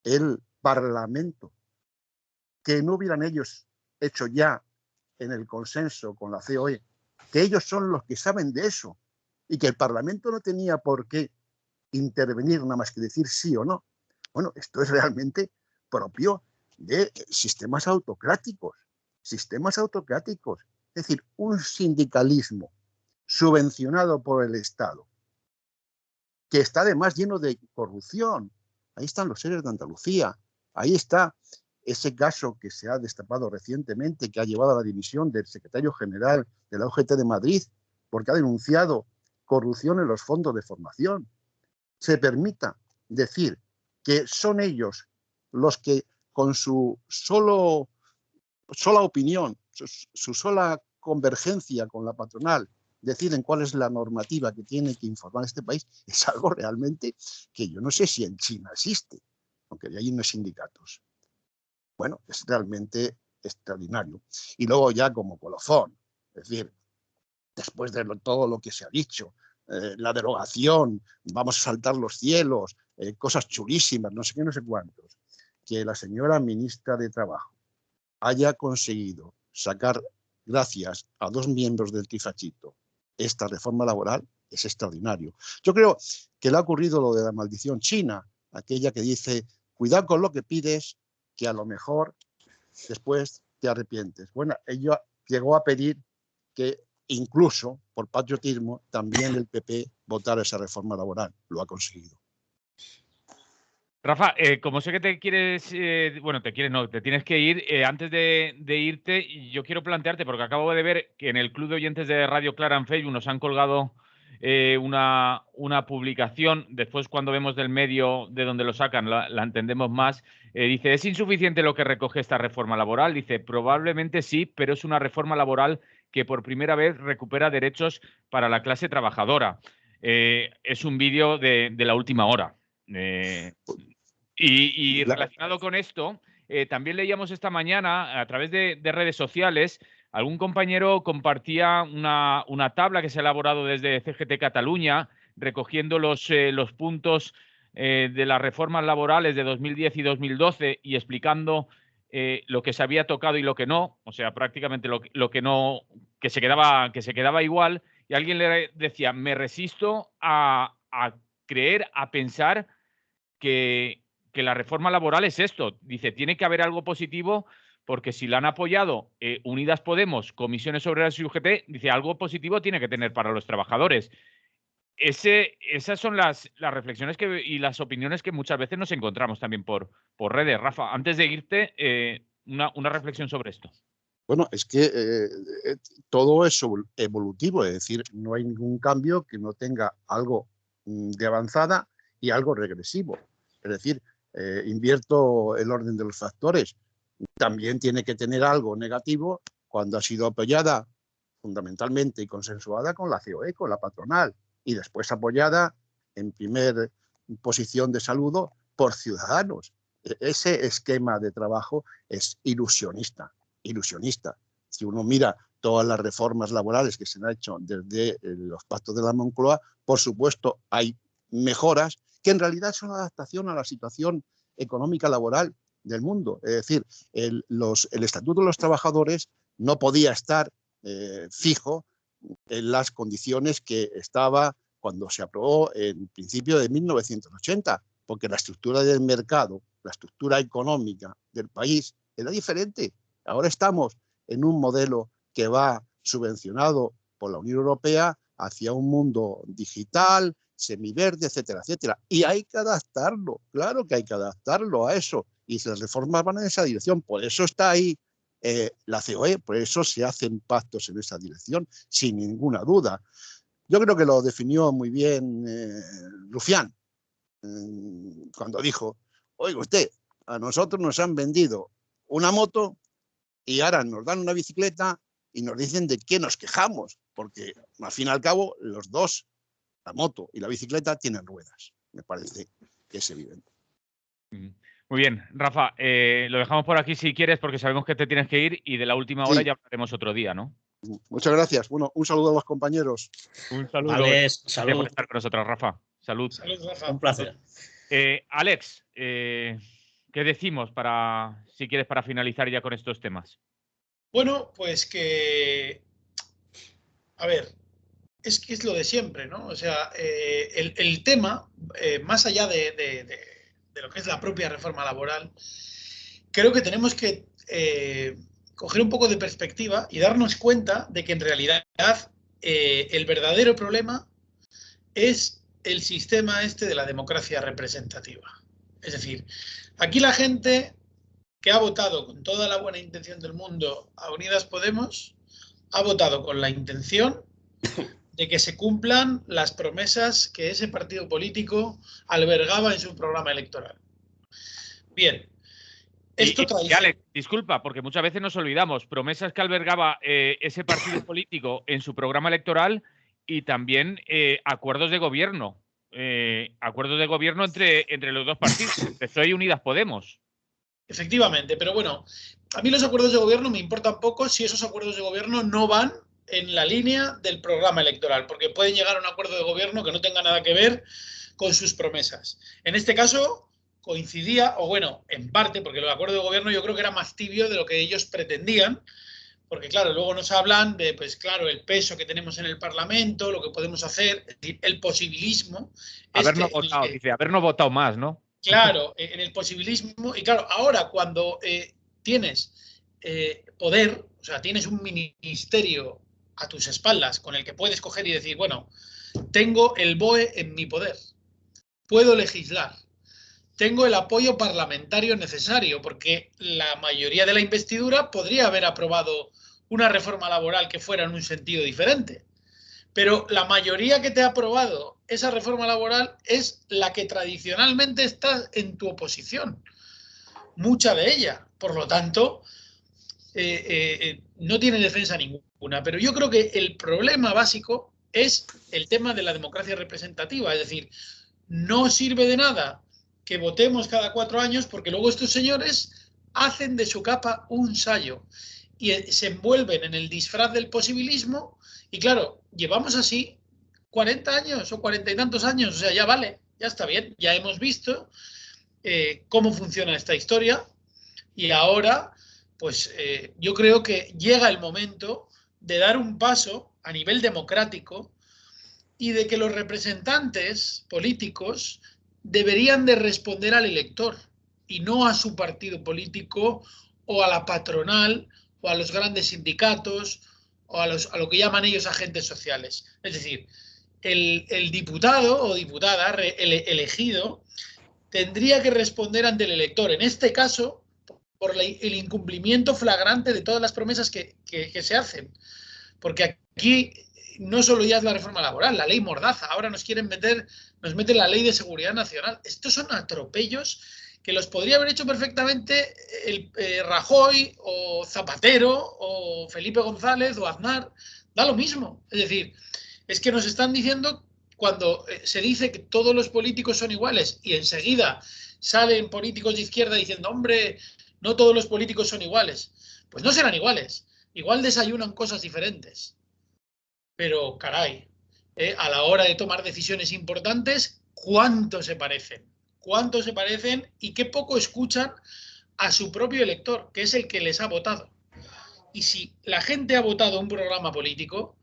el Parlamento, que no hubieran ellos hecho ya en el consenso con la COE, que ellos son los que saben de eso y que el Parlamento no tenía por qué intervenir nada más que decir sí o no. Bueno, esto es realmente propio de sistemas autocráticos. Es decir, un sindicalismo subvencionado por el Estado, que está además lleno de corrupción. Ahí están los seres de Andalucía, ahí está ese caso que se ha destapado recientemente, que ha llevado a la dimisión del secretario general de la UGT de Madrid, porque ha denunciado corrupción en los fondos de formación. Se permita decir que son ellos los que con su sola opinión, su sola convergencia con la patronal, deciden cuál es la normativa que tiene que informar este país, es algo realmente que yo no sé si en China existe, aunque de allí no hay sindicatos. Bueno, es realmente extraordinario. Y luego ya como colofón, es decir, después de todo lo que se ha dicho, la derogación, vamos a saltar los cielos, cosas chulísimas, no sé qué, no sé cuántos, que la señora ministra de Trabajo haya conseguido sacar, gracias a 2 miembros del trifachito, esta reforma laboral, es extraordinario. Yo creo que le ha ocurrido lo de la maldición china, aquella que dice, cuidado con lo que pides, que a lo mejor después te arrepientes. Bueno, ella llegó a pedir que incluso por patriotismo, también el PP votara esa reforma laboral. Lo ha conseguido. Rafa, como sé que te quieres, te tienes que ir, antes de irte, yo quiero plantearte, porque acabo de ver que en el Club de Oyentes de Radio Clara en Facebook nos han colgado una publicación, después cuando vemos del medio de donde lo sacan la entendemos más, dice, ¿es insuficiente lo que recoge esta reforma laboral? Dice, probablemente sí, pero es una reforma laboral que por primera vez recupera derechos para la clase trabajadora. Es un vídeo de la última hora. Y relacionado con esto, también leíamos esta mañana a través de redes sociales, algún compañero compartía una tabla que se ha elaborado desde CGT Cataluña, recogiendo los puntos de las reformas laborales de 2010 y 2012 y explicando lo que se había tocado y lo que no, o sea, prácticamente lo que no, que se quedaba igual, y alguien le decía, me resisto a creer, a pensar que la reforma laboral es esto. Dice, tiene que haber algo positivo, porque si la han apoyado Unidas Podemos, Comisiones Obreras y UGT, dice, algo positivo tiene que tener para los trabajadores. Esas son las reflexiones y las opiniones que muchas veces nos encontramos también por redes. Rafa, antes de irte, una reflexión sobre esto. Bueno, es que todo es evolutivo, es decir, no hay ningún cambio que no tenga algo de avanzada y algo regresivo. Es decir, invierto el orden de los factores. También tiene que tener algo negativo cuando ha sido apoyada fundamentalmente y consensuada con la COE, con la patronal, y después apoyada en primer posición de saludo por Ciudadanos. Ese esquema de trabajo es ilusionista. Si uno mira todas las reformas laborales que se han hecho desde los pactos de la Moncloa, por supuesto hay mejoras que en realidad son adaptación a la situación económica laboral del mundo. Es decir, el Estatuto de los Trabajadores no podía estar fijo en las condiciones que estaba cuando se aprobó en principio de 1980, porque la estructura del mercado, la estructura económica del país era diferente. Ahora estamos en un modelo que va subvencionado por la Unión Europea hacia un mundo digital, semiverde, etcétera, etcétera. Y hay que adaptarlo, claro que hay que adaptarlo a eso. Y las reformas van en esa dirección. Por eso está ahí la COE, por eso se hacen pactos en esa dirección, sin ninguna duda. Yo creo que lo definió muy bien Rufián, cuando dijo, oiga usted, a nosotros nos han vendido una moto y ahora nos dan una bicicleta y nos dicen de qué nos quejamos, porque al fin y al cabo los dos, la moto y la bicicleta, tienen ruedas. Me parece que es evidente. Muy bien, Rafa, lo dejamos por aquí si quieres, porque sabemos que te tienes que ir y de la última hora ya hablaremos otro día, ¿no? Muchas gracias. Bueno, un saludo a los compañeros. Un saludo. Vale, Gracias por estar con nosotros, Rafa. Salud. Salud, Rafa. Un placer. Alex, ¿qué decimos si quieres, para finalizar ya con estos temas? Bueno, pues que, a ver, es que es lo de siempre, ¿no? O sea, el tema, más allá de lo que es la propia reforma laboral, creo que tenemos que coger un poco de perspectiva y darnos cuenta de que en realidad el verdadero problema es el sistema de la democracia representativa. Es decir, aquí la gente que ha votado con toda la buena intención del mundo a Unidas Podemos, ha votado con la intención de que se cumplan las promesas que ese partido político albergaba en su programa electoral. Bien. Esto Alex, disculpa, porque muchas veces nos olvidamos, promesas que albergaba ese partido político en su programa electoral y también acuerdos de gobierno. Acuerdos de gobierno entre los dos partidos, PSOE y Unidas Podemos. Efectivamente, pero bueno, a mí los acuerdos de gobierno me importan poco si esos acuerdos de gobierno no van en la línea del programa electoral, porque pueden llegar a un acuerdo de gobierno que no tenga nada que ver con sus promesas. En este caso coincidía, o bueno, en parte, porque el acuerdo de gobierno yo creo que era más tibio de lo que ellos pretendían, porque claro, luego nos hablan de, pues claro, el peso que tenemos en el Parlamento, lo que podemos hacer, es decir, el posibilismo. Habernos votado, dice, habernos votado más, ¿no? Claro, en el posibilismo, y claro, ahora cuando tienes poder, o sea, tienes un ministerio a tus espaldas, con el que puedes coger y decir, bueno, tengo el BOE en mi poder, puedo legislar, tengo el apoyo parlamentario necesario, porque la mayoría de la investidura podría haber aprobado una reforma laboral que fuera en un sentido diferente. Pero la mayoría que te ha aprobado esa reforma laboral es la que tradicionalmente está en tu oposición. Mucha de ella. Por lo tanto, no tiene defensa ninguna. Pero yo creo que el problema básico es el tema de la democracia representativa. Es decir, no sirve de nada que votemos cada 4 años porque luego estos señores hacen de su capa un sayo y se envuelven en el disfraz del posibilismo. Y claro, llevamos así 40 años o 40 y tantos años, o sea, ya vale, ya está bien, ya hemos visto cómo funciona esta historia y ahora, pues yo creo que llega el momento de dar un paso a nivel democrático y de que los representantes políticos deberían de responder al elector y no a su partido político o a la patronal o a los grandes sindicatos o a lo que llaman ellos agentes sociales. Es decir, el diputado o diputada elegido tendría que responder ante el elector, en este caso, por el incumplimiento flagrante de todas las promesas que se hacen. Porque aquí no solo ya es la reforma laboral, la ley Mordaza, ahora nos meten la ley de seguridad nacional. Estos son atropellos que los podría haber hecho perfectamente Rajoy o Zapatero o Felipe González o Aznar, da lo mismo. Es decir, es que nos están diciendo, cuando se dice que todos los políticos son iguales y enseguida salen políticos de izquierda diciendo, hombre, no todos los políticos son iguales. Pues no serán iguales, igual desayunan cosas diferentes. Pero, caray, a la hora de tomar decisiones importantes, ¿cuánto se parecen? ¿Cuánto se parecen y qué poco escuchan a su propio elector, que es el que les ha votado? Y si la gente ha votado un programa político,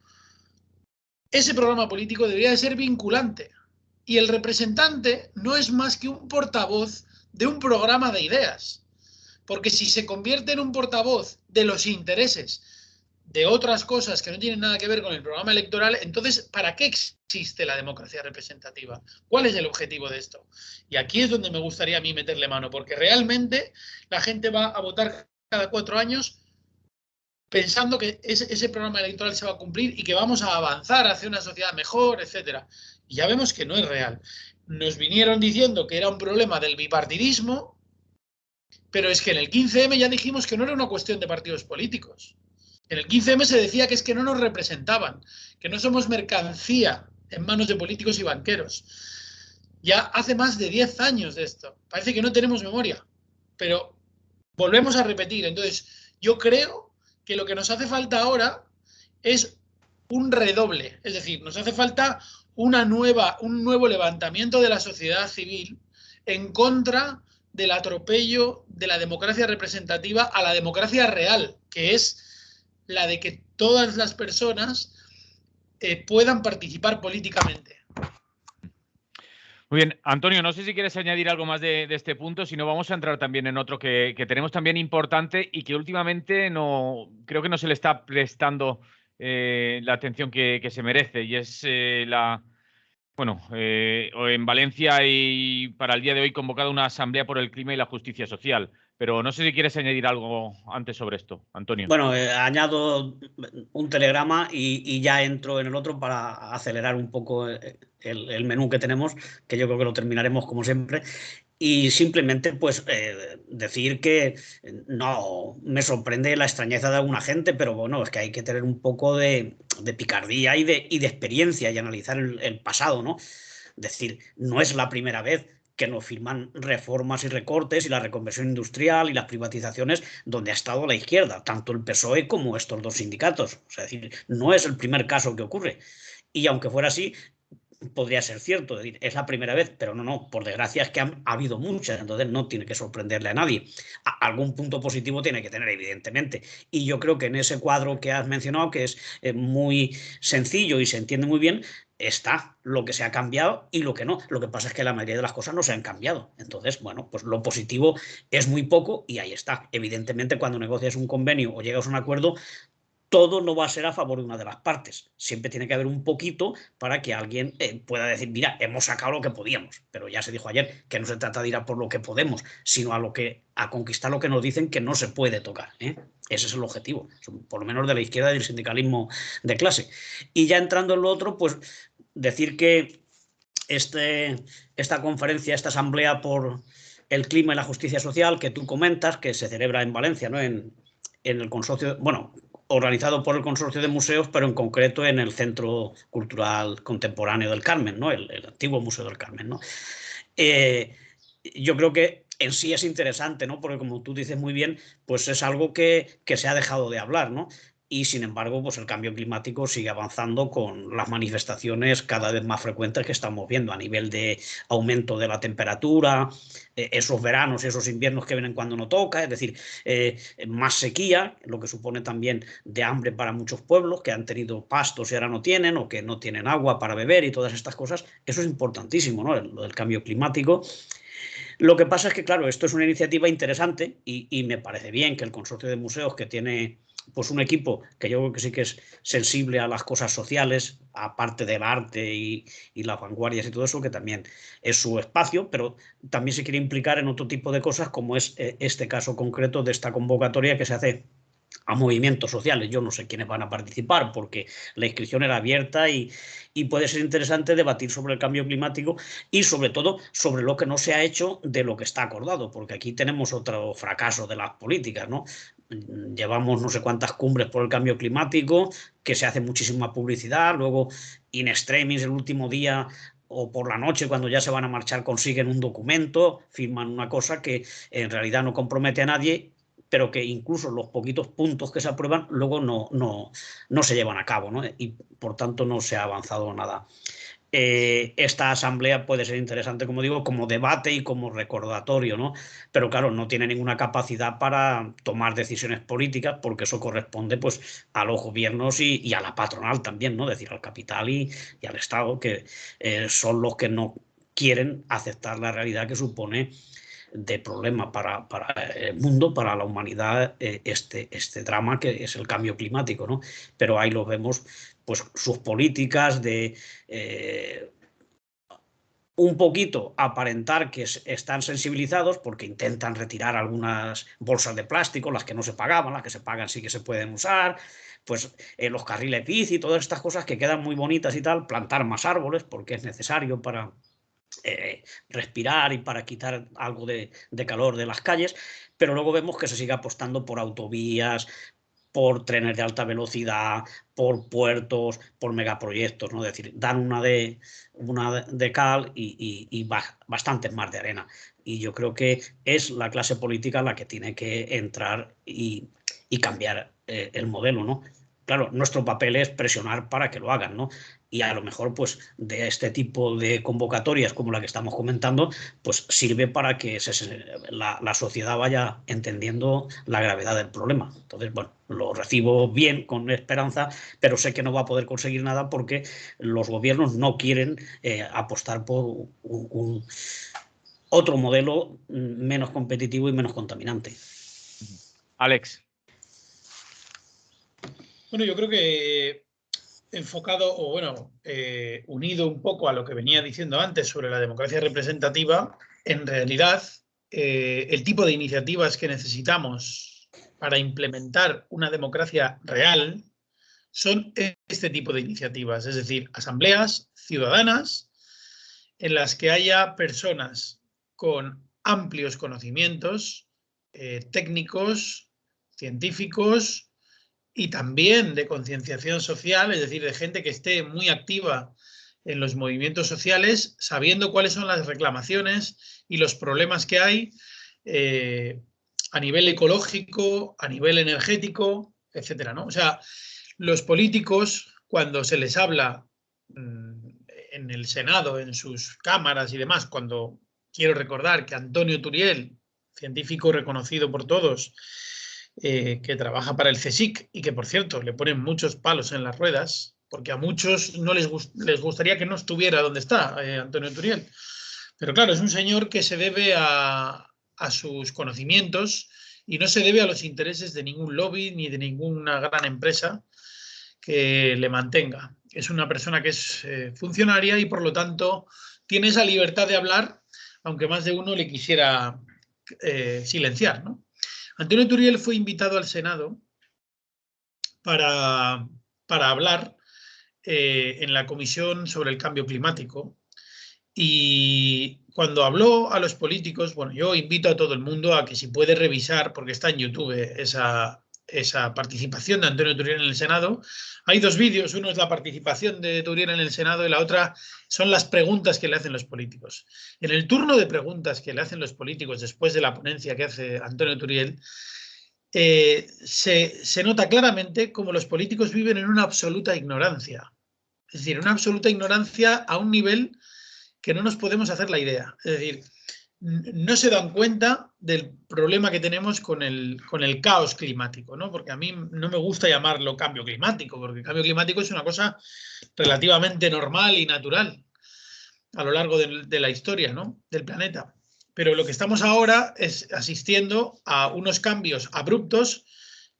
ese programa político debería de ser vinculante. Y el representante no es más que un portavoz de un programa de ideas. Porque si se convierte en un portavoz de los intereses de otras cosas que no tienen nada que ver con el programa electoral, entonces, ¿para qué existe la democracia representativa? ¿Cuál es el objetivo de esto? Y aquí es donde me gustaría a mí meterle mano, porque realmente la gente va a votar cada 4 años pensando que ese programa electoral se va a cumplir y que vamos a avanzar hacia una sociedad mejor, etcétera. Y ya vemos que no es real. Nos vinieron diciendo que era un problema del bipartidismo, pero es que en el 15M ya dijimos que no era una cuestión de partidos políticos. En el 15M se decía que es que no nos representaban, que no somos mercancía en manos de políticos y banqueros. Ya hace más de 10 años de esto. Parece que no tenemos memoria, pero volvemos a repetir. Entonces, yo creo que lo que nos hace falta ahora es un redoble. Es decir, nos hace falta un nuevo levantamiento de la sociedad civil en contra del atropello de la democracia representativa a la democracia real, que es la de que todas las personas puedan participar políticamente. Muy bien, Antonio, no sé si quieres añadir algo más de este punto, si no vamos a entrar también en otro que tenemos también importante y que últimamente creo que no se le está prestando la atención que se merece, y es en Valencia y para el día de hoy convocada una asamblea por el clima y la justicia social. Pero no sé si quieres añadir algo antes sobre esto, Antonio. Bueno, añado un telegrama y ya entro en el otro para acelerar un poco el menú que tenemos, que yo creo que lo terminaremos como siempre. Y simplemente, pues, decir que no me sorprende la extrañeza de alguna gente, pero bueno, es que hay que tener un poco de picardía y de experiencia y analizar el pasado, ¿no? Es decir, no es la primera vez que nos firman reformas y recortes y la reconversión industrial y las privatizaciones donde ha estado la izquierda, tanto el PSOE como estos dos sindicatos. O sea, es decir, no es el primer caso que ocurre. Y aunque fuera así, podría ser cierto, es decir, es la primera vez, pero no, por desgracia es que ha habido muchas, entonces no tiene que sorprenderle a nadie. Algún punto positivo tiene que tener, evidentemente. Y yo creo que en ese cuadro que has mencionado, que es muy sencillo y se entiende muy bien, está lo que se ha cambiado y lo que no. Lo que pasa es que la mayoría de las cosas no se han cambiado. Entonces, bueno, pues lo positivo es muy poco y ahí está. Evidentemente, cuando negocias un convenio o llegas a un acuerdo, todo no va a ser a favor de una de las partes. Siempre tiene que haber un poquito para que alguien pueda decir, mira, hemos sacado lo que podíamos. Pero ya se dijo ayer que no se trata de ir a por lo que podemos, sino a conquistar lo que nos dicen que no se puede tocar. Ese es el objetivo, por lo menos de la izquierda y del sindicalismo de clase. Y ya entrando en lo otro, pues decir que esta conferencia, esta asamblea por el clima y la justicia social que tú comentas, que se celebra en Valencia, ¿no? En el consorcio, bueno, organizado por el Consorcio de Museos, pero en concreto en el Centro Cultural Contemporáneo del Carmen, ¿no? El antiguo Museo del Carmen, ¿no? Yo creo que en sí es interesante, ¿no? Porque como tú dices muy bien, pues es algo que se ha dejado de hablar, ¿no? Y sin embargo, pues el cambio climático sigue avanzando con las manifestaciones cada vez más frecuentes que estamos viendo a nivel de aumento de la temperatura, esos veranos, esos inviernos que vienen cuando no toca, es decir, más sequía, lo que supone también de hambre para muchos pueblos que han tenido pastos y ahora no tienen, o que no tienen agua para beber y todas estas cosas. Eso es importantísimo, ¿no? Lo del cambio climático. Lo que pasa es que, claro, esto es una iniciativa interesante y me parece bien que el Consorcio de Museos, que tiene pues un equipo que yo creo que sí que es sensible a las cosas sociales, aparte del arte y las vanguardias y todo eso, que también es su espacio, pero también se quiere implicar en otro tipo de cosas, como es este caso concreto de esta convocatoria que se hace a movimientos sociales. Yo no sé quiénes van a participar porque la inscripción era abierta y puede ser interesante debatir sobre el cambio climático y sobre todo sobre lo que no se ha hecho de lo que está acordado, porque aquí tenemos otro fracaso de las políticas, ¿no? Llevamos no sé cuántas cumbres por el cambio climático, que se hace muchísima publicidad, luego in extremis el último día o por la noche cuando ya se van a marchar consiguen un documento, firman una cosa que en realidad no compromete a nadie, pero que incluso los poquitos puntos que se aprueban luego no se llevan a cabo, ¿no? Y por tanto no se ha avanzado nada. Esta asamblea puede ser interesante, como digo, como debate y como recordatorio, ¿no? Pero claro, no tiene ninguna capacidad para tomar decisiones políticas porque eso corresponde pues a los gobiernos y a la patronal también, ¿no? Es decir, al capital y al Estado, que son los que no quieren aceptar la realidad que supone de problema para el mundo, para la humanidad, este drama que es el cambio climático, ¿no? Pero ahí lo vemos, pues sus políticas de un poquito aparentar que están sensibilizados porque intentan retirar algunas bolsas de plástico, las que no se pagaban, las que se pagan sí que se pueden usar, pues los carriles bici, todas estas cosas que quedan muy bonitas y tal, plantar más árboles porque es necesario para respirar y para quitar algo de calor de las calles, pero luego vemos que se sigue apostando por autovías, por trenes de alta velocidad, por puertos, por megaproyectos, ¿no? Es decir, dan una de cal y bastantes más de arena. Y yo creo que es la clase política la que tiene que entrar y cambiar el modelo, ¿no? Claro, nuestro papel es presionar para que lo hagan, ¿no? Y a lo mejor, pues, de este tipo de convocatorias como la que estamos comentando, pues sirve para que la sociedad vaya entendiendo la gravedad del problema. Entonces, bueno, lo recibo bien, con esperanza, pero sé que no va a poder conseguir nada porque los gobiernos no quieren apostar por otro modelo menos competitivo y menos contaminante. Alex. Bueno, yo creo que enfocado o bueno, unido un poco a lo que venía diciendo antes sobre la democracia representativa, en realidad el tipo de iniciativas que necesitamos para implementar una democracia real son este tipo de iniciativas, es decir, asambleas ciudadanas en las que haya personas con amplios conocimientos técnicos, científicos, y también de concienciación social, es decir, de gente que esté muy activa en los movimientos sociales, sabiendo cuáles son las reclamaciones y los problemas que hay a nivel ecológico, a nivel energético, etcétera, ¿no? O sea, los políticos, cuando se les habla en el Senado, en sus cámaras y demás, cuando quiero recordar que Antonio Turiel, científico reconocido por todos, que trabaja para el CSIC y que, por cierto, le ponen muchos palos en las ruedas, porque a muchos no les gustaría que no estuviera donde está Antonio Turiel. Pero claro, es un señor que se debe a sus conocimientos y no se debe a los intereses de ningún lobby ni de ninguna gran empresa que le mantenga. Es una persona que es funcionaria y por lo tanto tiene esa libertad de hablar, aunque más de uno le quisiera silenciar, ¿no? Antonio Turiel fue invitado al Senado para hablar en la Comisión sobre el Cambio Climático, y cuando habló a los políticos, bueno, yo invito a todo el mundo a que si puede revisar, porque está en YouTube esa participación de Antonio Turiel en el Senado. Hay dos vídeos, uno es la participación de Turiel en el Senado y la otra son las preguntas que le hacen los políticos. En el turno de preguntas que le hacen los políticos después de la ponencia que hace Antonio Turiel, se nota claramente cómo los políticos viven en una absoluta ignorancia. Es decir, una absoluta ignorancia a un nivel que no nos podemos hacer la idea. Es decir, no se dan cuenta del problema que tenemos con el caos climático, ¿no? Porque a mí no me gusta llamarlo cambio climático, porque el cambio climático es una cosa relativamente normal y natural a lo largo de la historia, ¿no?, del planeta. Pero lo que estamos ahora es asistiendo a unos cambios abruptos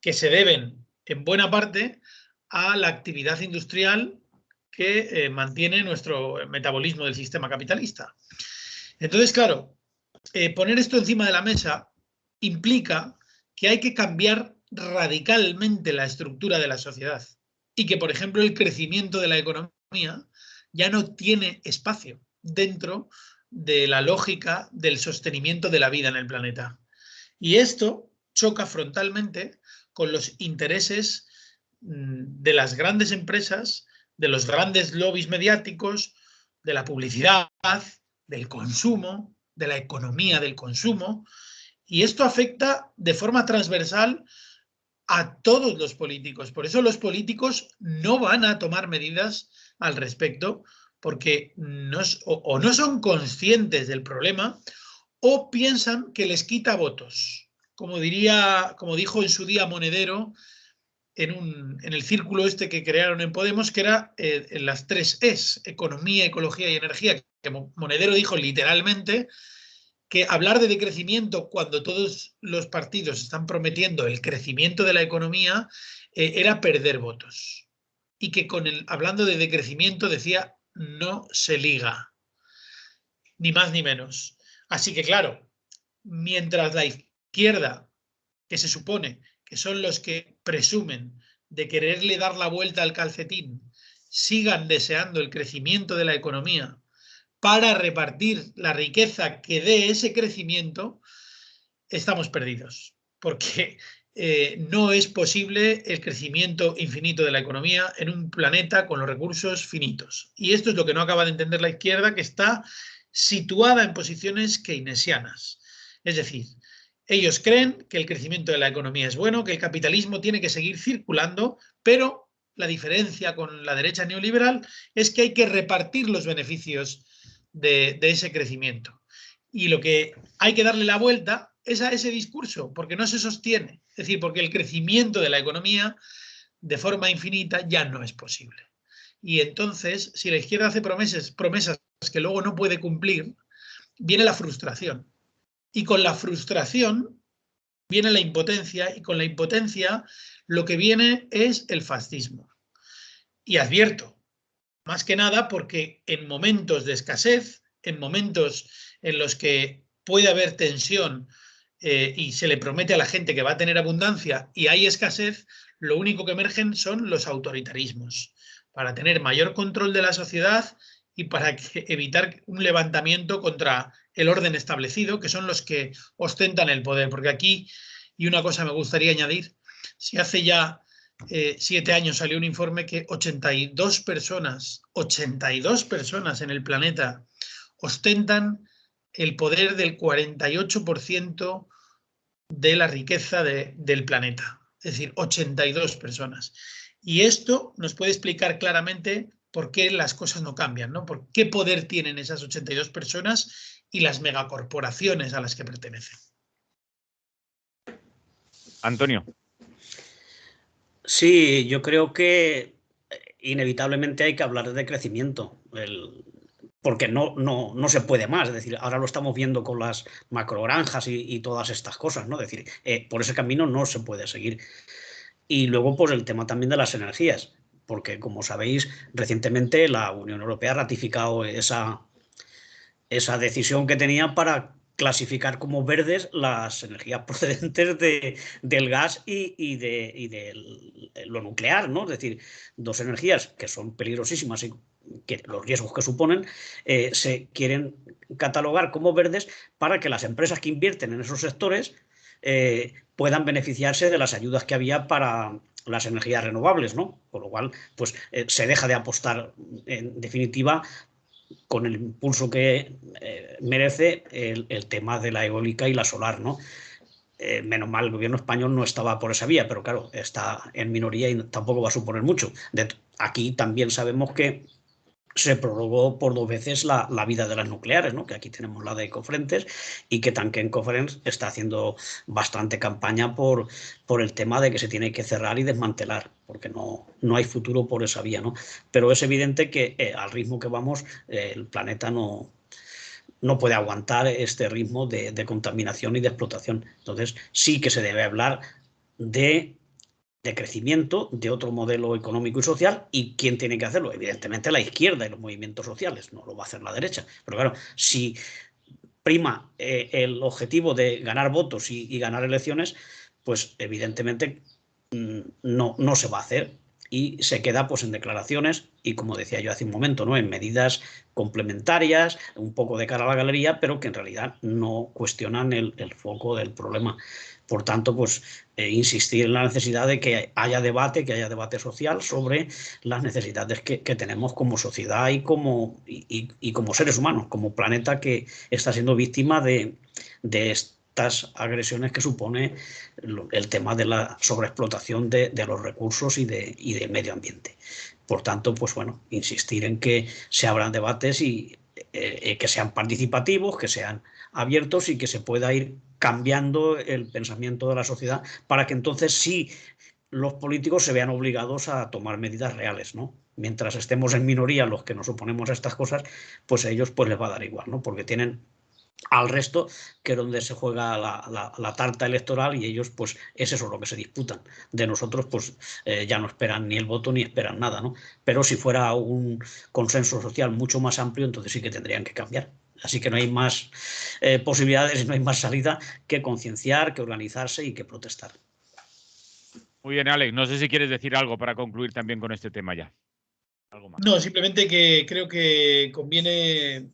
que se deben, en buena parte, a la actividad industrial que mantiene nuestro metabolismo del sistema capitalista. Entonces, claro, poner esto encima de la mesa implica que hay que cambiar radicalmente la estructura de la sociedad y que, por ejemplo, el crecimiento de la economía ya no tiene espacio dentro de la lógica del sostenimiento de la vida en el planeta. Y esto choca frontalmente con los intereses de las grandes empresas, de los grandes lobbies mediáticos, de la publicidad, del consumo, de la economía del consumo, y esto afecta de forma transversal a todos los políticos. Por eso los políticos no van a tomar medidas al respecto, porque no son conscientes del problema o piensan que les quita votos. Como dijo en su día Monedero, en el círculo este que crearon en Podemos, que era en las 3 Es, economía, ecología y energía, que Monedero dijo literalmente que hablar de decrecimiento cuando todos los partidos están prometiendo el crecimiento de la economía era perder votos. Y que hablando de decrecimiento decía no se liga, ni más ni menos. Así que claro, mientras la izquierda, que se supone que son los que presumen de quererle dar la vuelta al calcetín, sigan deseando el crecimiento de la economía para repartir la riqueza que dé ese crecimiento, estamos perdidos, porque no es posible el crecimiento infinito de la economía en un planeta con los recursos finitos. Y esto es lo que no acaba de entender la izquierda, que está situada en posiciones keynesianas. Es decir, ellos creen que el crecimiento de la economía es bueno, que el capitalismo tiene que seguir circulando, pero la diferencia con la derecha neoliberal es que hay que repartir los beneficios de ese crecimiento. Y lo que hay que darle la vuelta es a ese discurso, porque no se sostiene. Es decir, porque el crecimiento de la economía de forma infinita ya no es posible. Y entonces, si la izquierda hace promesas que luego no puede cumplir, viene la frustración. Y con la frustración viene la impotencia, y con la impotencia lo que viene es el fascismo. Y advierto, más que nada porque en momentos de escasez, en momentos en los que puede haber tensión y se le promete a la gente que va a tener abundancia y hay escasez, lo único que emergen son los autoritarismos, para tener mayor control de la sociedad y para evitar un levantamiento contra el orden establecido, que son los que ostentan el poder. Porque aquí, y una cosa me gustaría añadir, si hace ya 7 años salió un informe que 82 personas en el planeta ostentan el poder del 48% de la riqueza del planeta. Es decir, 82 personas. Y esto nos puede explicar claramente por qué las cosas no cambian, ¿no? Por qué poder tienen esas 82 personas y las megacorporaciones a las que pertenecen. Antonio. Sí, yo creo que inevitablemente hay que hablar de crecimiento. porque no se puede más. Es decir, ahora lo estamos viendo con las macrogranjas y todas estas cosas, ¿no? Es decir, por ese camino no se puede seguir. Y luego, pues el tema también de las energías, porque como sabéis, recientemente la Unión Europea ha ratificado esa decisión que tenía para clasificar como verdes las energías procedentes del gas y de lo nuclear, ¿no? Es decir, dos energías que son peligrosísimas y que los riesgos que suponen se quieren catalogar como verdes para que las empresas que invierten en esos sectores puedan beneficiarse de las ayudas que había para las energías renovables, ¿no? Con lo cual, pues se deja de apostar, en definitiva, con el impulso que merece el tema de la eólica y la solar, ¿no? Menos mal, el gobierno español no estaba por esa vía, pero claro, está en minoría y tampoco va a suponer mucho. Aquí también sabemos que se prorrogó por 2 veces la vida de las nucleares, ¿no? Que aquí tenemos la de Ecofrentes y que Tanque Ecofrentes está haciendo bastante campaña por el tema de que se tiene que cerrar y desmantelar, porque no hay futuro por esa vía, ¿no? Pero es evidente que al ritmo que vamos, el planeta no puede aguantar este ritmo de contaminación y de explotación. Entonces sí que se debe hablar de crecimiento, de otro modelo económico y social. ¿Y quién tiene que hacerlo? Evidentemente la izquierda y los movimientos sociales, no lo va a hacer la derecha. Pero claro, si prima el objetivo de ganar votos y ganar elecciones, pues evidentemente no se va a hacer y se queda pues en declaraciones y, como decía yo hace un momento, ¿no? En medidas complementarias, un poco de cara a la galería, pero que en realidad no cuestionan el foco del problema. Por tanto, pues insistir en la necesidad de que haya debate social sobre las necesidades que tenemos como sociedad y como seres humanos, como planeta que está siendo víctima de estas agresiones que supone el tema de la sobreexplotación de los recursos y de medio ambiente. Por tanto, pues bueno, insistir en que se abran debates y que sean participativos, que sean abiertos y que se pueda ir cambiando el pensamiento de la sociedad para que entonces sí los políticos se vean obligados a tomar medidas reales, ¿no? Mientras estemos en minoría los que nos oponemos a estas cosas, pues a ellos pues les va a dar igual, ¿no? Porque tienen al resto, que es donde se juega la tarta electoral, y ellos pues es eso lo que se disputan. De nosotros pues ya no esperan ni el voto ni esperan nada, ¿no? Pero si fuera un consenso social mucho más amplio, entonces sí que tendrían que cambiar. Así que no hay más posibilidades y no hay más salida que concienciar, que organizarse y que protestar. Muy bien, Alex. No sé si quieres decir algo para concluir también con este tema ya. ¿Algo más? No, simplemente que creo que conviene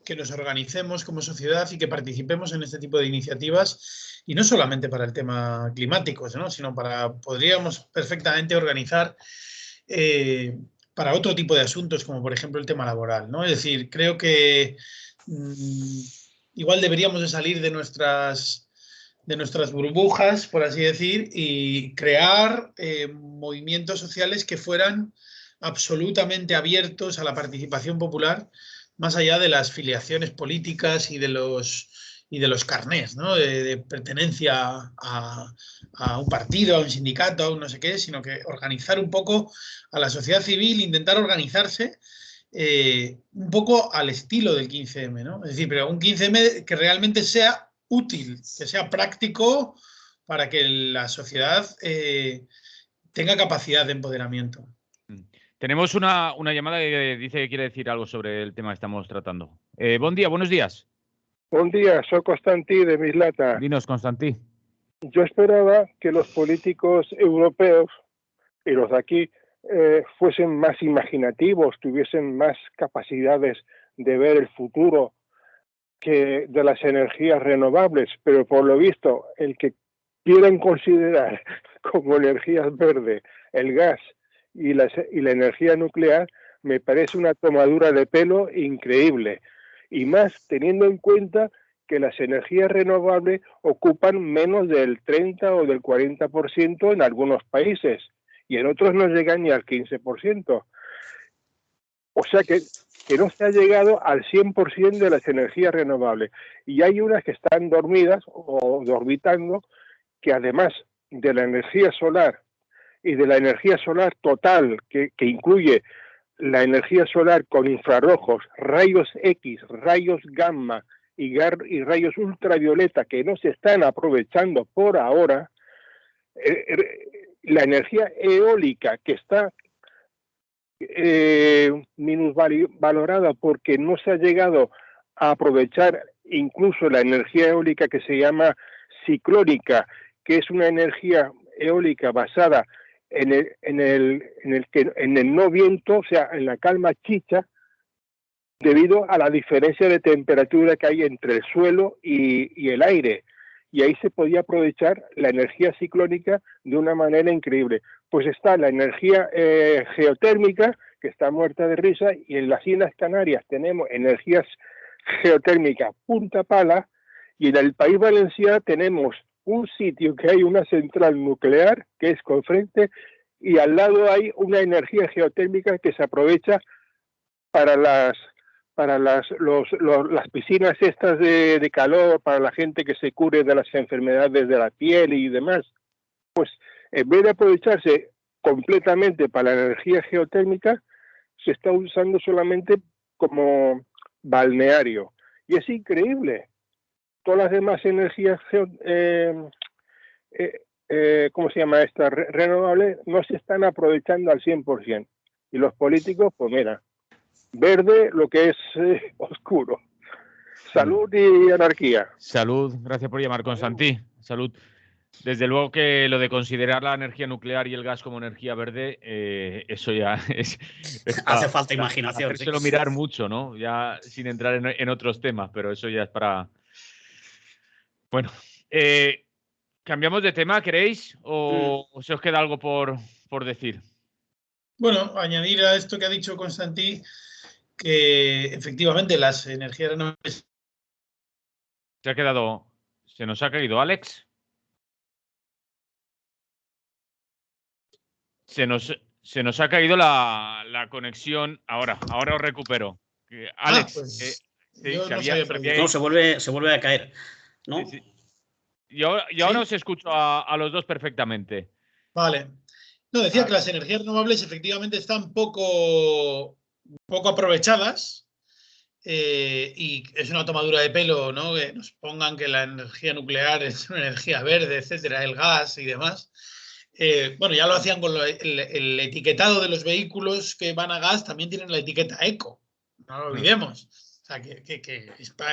que nos organicemos como sociedad y que participemos en este tipo de iniciativas, y no solamente para el tema climático, ¿no? Sino podríamos perfectamente organizar para otro tipo de asuntos, como por ejemplo el tema laboral, ¿no? Es decir, creo que igual deberíamos de salir de nuestras burbujas, por así decir, y crear movimientos sociales que fueran absolutamente abiertos a la participación popular, más allá de las filiaciones políticas y de los carnés, ¿no? De pertenencia a un partido, a un sindicato, a un no sé qué, sino que organizar un poco a la sociedad civil, intentar organizarse un poco al estilo del 15M, ¿no? Es decir, pero un 15M que realmente sea útil, que sea práctico para que la sociedad tenga capacidad de empoderamiento. Tenemos una llamada que dice que quiere decir algo sobre el tema que estamos tratando. Buen día, buenos días. Buen día, soy Constantí de Mislata. Dinos, Constantí. Yo esperaba que los políticos europeos y los de aquí fuesen más imaginativos, tuviesen más capacidades de ver el futuro que de las energías renovables, pero por lo visto el que quieren considerar como energías verdes el gas y la energía nuclear me parece una tomadura de pelo increíble, y más teniendo en cuenta que las energías renovables ocupan menos del 30 o del 40% en algunos países y en otros no llegan ni al 15%. O sea que no se ha llegado al 100% de las energías renovables, y hay unas que están dormidas o orbitando, que además de la energía solar y de la energía solar total que incluye la energía solar con infrarrojos, rayos X, rayos gamma y rayos ultravioleta que no se están aprovechando por ahora, la energía eólica que está minusvalorada porque no se ha llegado a aprovechar incluso la energía eólica que se llama ciclónica, que es una energía eólica basada en el no viento, o sea, en la calma chicha, debido a la diferencia de temperatura que hay entre el suelo y el aire. Y ahí se podía aprovechar la energía ciclónica de una manera increíble. Pues está la energía geotérmica, que está muerta de risa, y en las Islas Canarias tenemos energías geotérmicas punta pala, y en el País Valenciano tenemos un sitio que hay una central nuclear, que es Confrente, y al lado hay una energía geotérmica que se aprovecha para las piscinas estas de calor, para la gente que se cure de las enfermedades de la piel y demás. Pues en vez de aprovecharse completamente para la energía geotérmica, se está usando solamente como balneario. Y es increíble. Todas las demás energías ¿cómo se llama esta? Renovables, no se están aprovechando al 100%. Y los políticos, pues mira, verde lo que es oscuro. Salud y anarquía. Salud, gracias por llamar, Constantí. Salud. Desde luego que lo de considerar la energía nuclear y el gas como energía verde, eso ya es hace falta imaginación. Hacérselo mirar mucho, ¿no? Ya sin entrar en otros temas, pero eso ya es para... Bueno, ¿cambiamos de tema, queréis? ¿O se os queda algo por decir? Bueno, añadir a esto que ha dicho Constantí, que efectivamente las energías renovables... ¿Se nos ha caído Alex? Se nos ha caído la conexión. Ahora os recupero. Alex, pues, no, se vuelve a caer, ¿no? Sí. Yo ahora os escucho a los dos perfectamente. Vale. No, decía que las energías renovables efectivamente están poco aprovechadas, y es una tomadura de pelo, ¿no? Que nos pongan que la energía nuclear es una energía verde, etcétera, el gas y demás. Bueno, ya lo hacían con el etiquetado de los vehículos que van a gas, también tienen la etiqueta eco, no lo olvidemos. O sea, que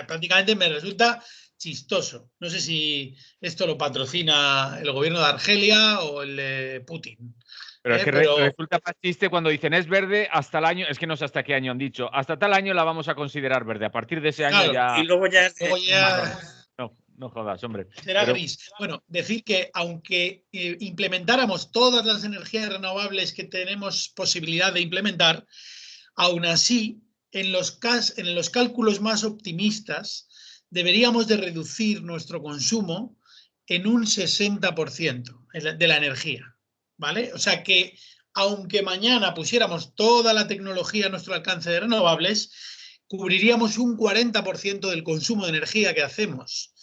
prácticamente me resulta chistoso. No sé si esto lo patrocina el gobierno de Argelia o el de Putin. Pero es que resulta más chiste cuando dicen es verde hasta el año, es que no sé hasta qué año han dicho, hasta tal año la vamos a considerar verde, a partir de ese año ya... Y luego ya... No jodas, hombre. Será gris. Bueno, decir que aunque implementáramos todas las energías renovables que tenemos posibilidad de implementar, aún así, en los cálculos más optimistas, deberíamos de reducir nuestro consumo en un 60% de la energía, ¿vale? O sea que, aunque mañana pusiéramos toda la tecnología a nuestro alcance de renovables, cubriríamos un 40% del consumo de energía que hacemos,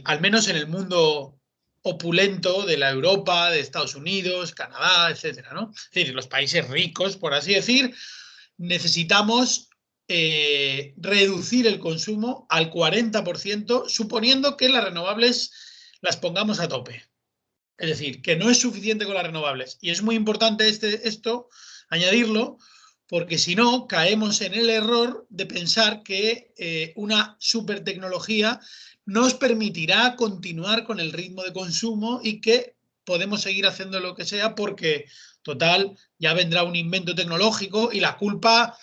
al menos en el mundo opulento de la Europa, de Estados Unidos, Canadá, etcétera, ¿no? Es decir, los países ricos, por así decir, necesitamos reducir el consumo al 40%, suponiendo que las renovables las pongamos a tope. Es decir, que no es suficiente con las renovables. Y es muy importante esto, añadirlo, porque si no, caemos en el error de pensar que una supertecnología nos permitirá continuar con el ritmo de consumo y que podemos seguir haciendo lo que sea porque, total, ya vendrá un invento tecnológico y la culpa,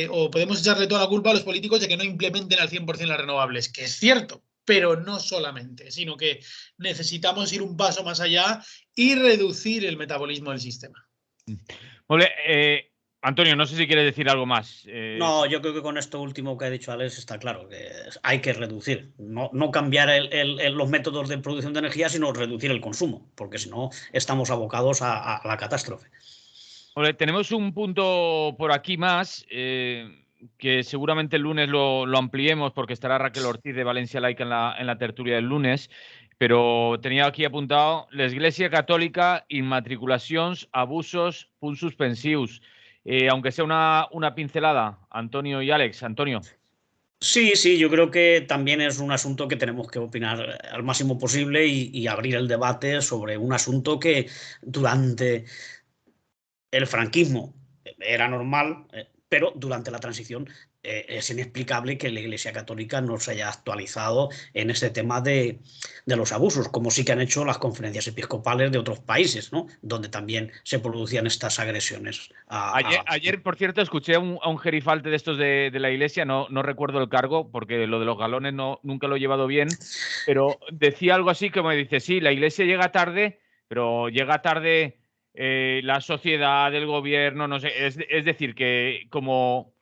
o podemos echarle toda la culpa a los políticos de que no implementen al 100% las renovables, que es cierto, pero no solamente, sino que necesitamos ir un paso más allá y reducir el metabolismo del sistema. Vale, Antonio, no sé si quieres decir algo más. No, yo creo que con esto último que ha dicho Alex está claro, que hay que reducir, no cambiar los métodos de producción de energía, sino reducir el consumo, porque si no estamos abocados a la catástrofe. Vale, tenemos un punto por aquí más, que seguramente el lunes lo ampliemos porque estará Raquel Ortiz de Valencia Laica en la tertulia del lunes, pero tenía aquí apuntado: la Iglesia Católica, immatriculacions, abusos, punts suspensius. aunque sea una pincelada, Antonio y Alex. Antonio. Sí, yo creo que también es un asunto que tenemos que opinar al máximo posible y abrir el debate sobre un asunto que durante el franquismo era normal, pero durante la transición es inexplicable que la Iglesia Católica no se haya actualizado en este tema de los abusos, como sí que han hecho las conferencias episcopales de otros países, ¿no? Donde también se producían estas agresiones. Ayer, por cierto, escuché a un gerifalte de estos de la Iglesia, no recuerdo el cargo, porque lo de los galones nunca lo he llevado bien, pero decía algo así como dice, sí, la Iglesia llega tarde, pero llega tarde la sociedad, el gobierno, no sé, es decir, que como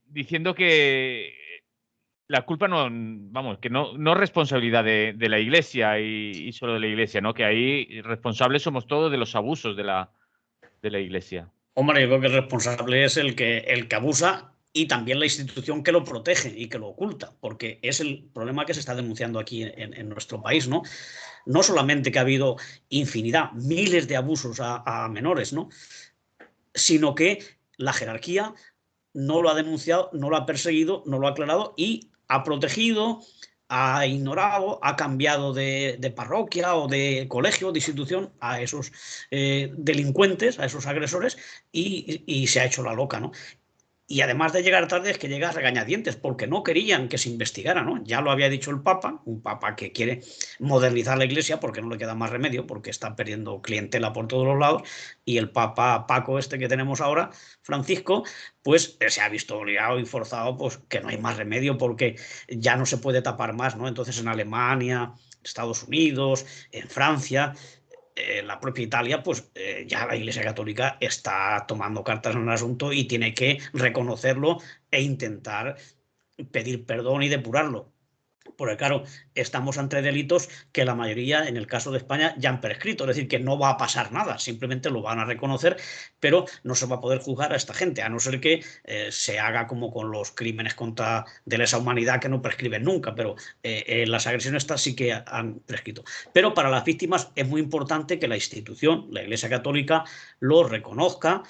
diciendo que la culpa no, vamos, que no es responsabilidad de la Iglesia y solo de la Iglesia, ¿no? Que ahí responsables somos todos de los abusos de la Iglesia. Hombre, yo creo que el responsable es el que abusa y también la institución que lo protege y que lo oculta, porque es el problema que se está denunciando aquí en nuestro país, ¿no? No solamente que ha habido infinidad, miles de abusos a menores, ¿no? Sino que la jerarquía no lo ha denunciado, no lo ha perseguido, no lo ha aclarado y ha protegido, ha ignorado, ha cambiado de parroquia o de colegio, de institución a esos delincuentes, a esos agresores y se ha hecho la loca, ¿no? Y además de llegar tarde es que llega a regañadientes porque no querían que se investigara, ¿no? Ya lo había dicho el Papa, un Papa que quiere modernizar la Iglesia porque no le queda más remedio, porque está perdiendo clientela por todos los lados, y el Papa Paco este que tenemos ahora, Francisco, pues se ha visto obligado y forzado, pues que no hay más remedio porque ya no se puede tapar más, ¿no? Entonces en Alemania, Estados Unidos, en Francia, la propia Italia, pues ya la Iglesia Católica está tomando cartas en el asunto y tiene que reconocerlo e intentar pedir perdón y depurarlo. Porque claro, estamos ante delitos que la mayoría, en el caso de España, ya han prescrito, es decir, que no va a pasar nada, simplemente lo van a reconocer, pero no se va a poder juzgar a esta gente, a no ser que se haga como con los crímenes contra de lesa humanidad que no prescriben nunca, pero las agresiones estas sí que han prescrito. Pero para las víctimas es muy importante que la institución, la Iglesia Católica, lo reconozca,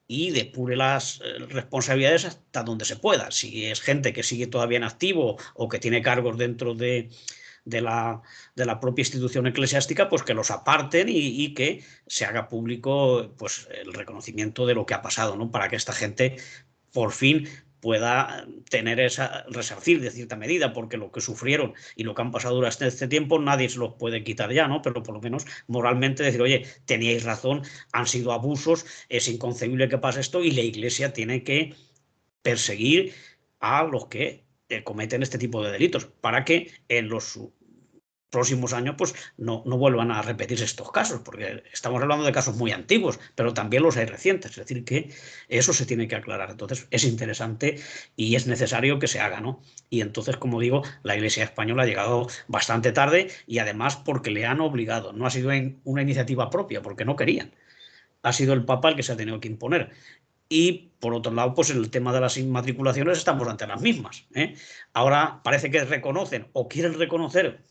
y depure las responsabilidades hasta donde se pueda. Si es gente que sigue todavía en activo o que tiene cargos dentro de la propia institución eclesiástica, pues que los aparten y que se haga público pues, el reconocimiento de lo que ha pasado, ¿no? Para que esta gente por fin pueda tener resarcir de cierta medida, porque lo que sufrieron y lo que han pasado durante este tiempo nadie se los puede quitar ya, ¿no? Pero por lo menos moralmente decir, oye, teníais razón, han sido abusos, es inconcebible que pase esto y la Iglesia tiene que perseguir a los que cometen este tipo de delitos para que en los próximos años pues no vuelvan a repetirse estos casos, porque estamos hablando de casos muy antiguos, pero también los hay recientes, es decir, que eso se tiene que aclarar. Entonces es interesante y es necesario que se haga, ¿no? Y entonces, como digo, la Iglesia española ha llegado bastante tarde y además porque le han obligado, no ha sido una iniciativa propia, porque no querían. Ha sido el Papa el que se ha tenido que imponer. Y por otro lado, pues en el tema de las inmatriculaciones estamos ante las mismas, ¿eh? Ahora parece que reconocen o quieren reconocer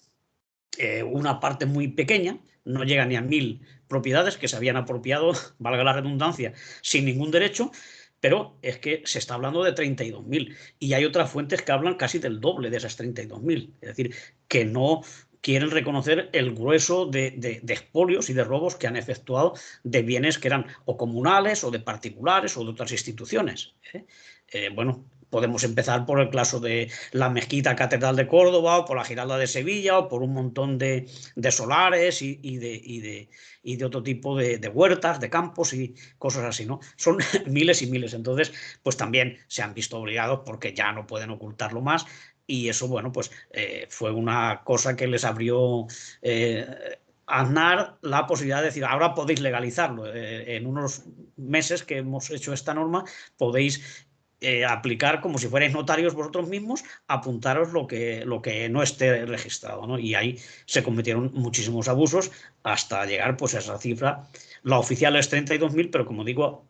una parte muy pequeña, no llega ni a 1000 propiedades que se habían apropiado, valga la redundancia, sin ningún derecho, pero es que se está hablando de 32.000 y hay otras fuentes que hablan casi del doble de esas 32.000, es decir, que no quieren reconocer el grueso de expolios y de robos que han efectuado de bienes que eran o comunales o de particulares o de otras instituciones. Bueno, podemos empezar por el caso de la Mezquita Catedral de Córdoba o por la Giralda de Sevilla o por un montón de solares y de otro tipo de huertas, de campos y cosas así, ¿no? Son miles y miles. Entonces, pues también se han visto obligados porque ya no pueden ocultarlo más y eso, bueno, pues fue una cosa que les abrió Aznar la posibilidad de decir, ahora podéis legalizarlo. En unos meses que hemos hecho esta norma podéis aplicar como si fuerais notarios vosotros mismos, apuntaros lo que no esté registrado, ¿no? Y ahí se cometieron muchísimos abusos hasta llegar pues a esa cifra. La oficial es 32.000, pero como digo,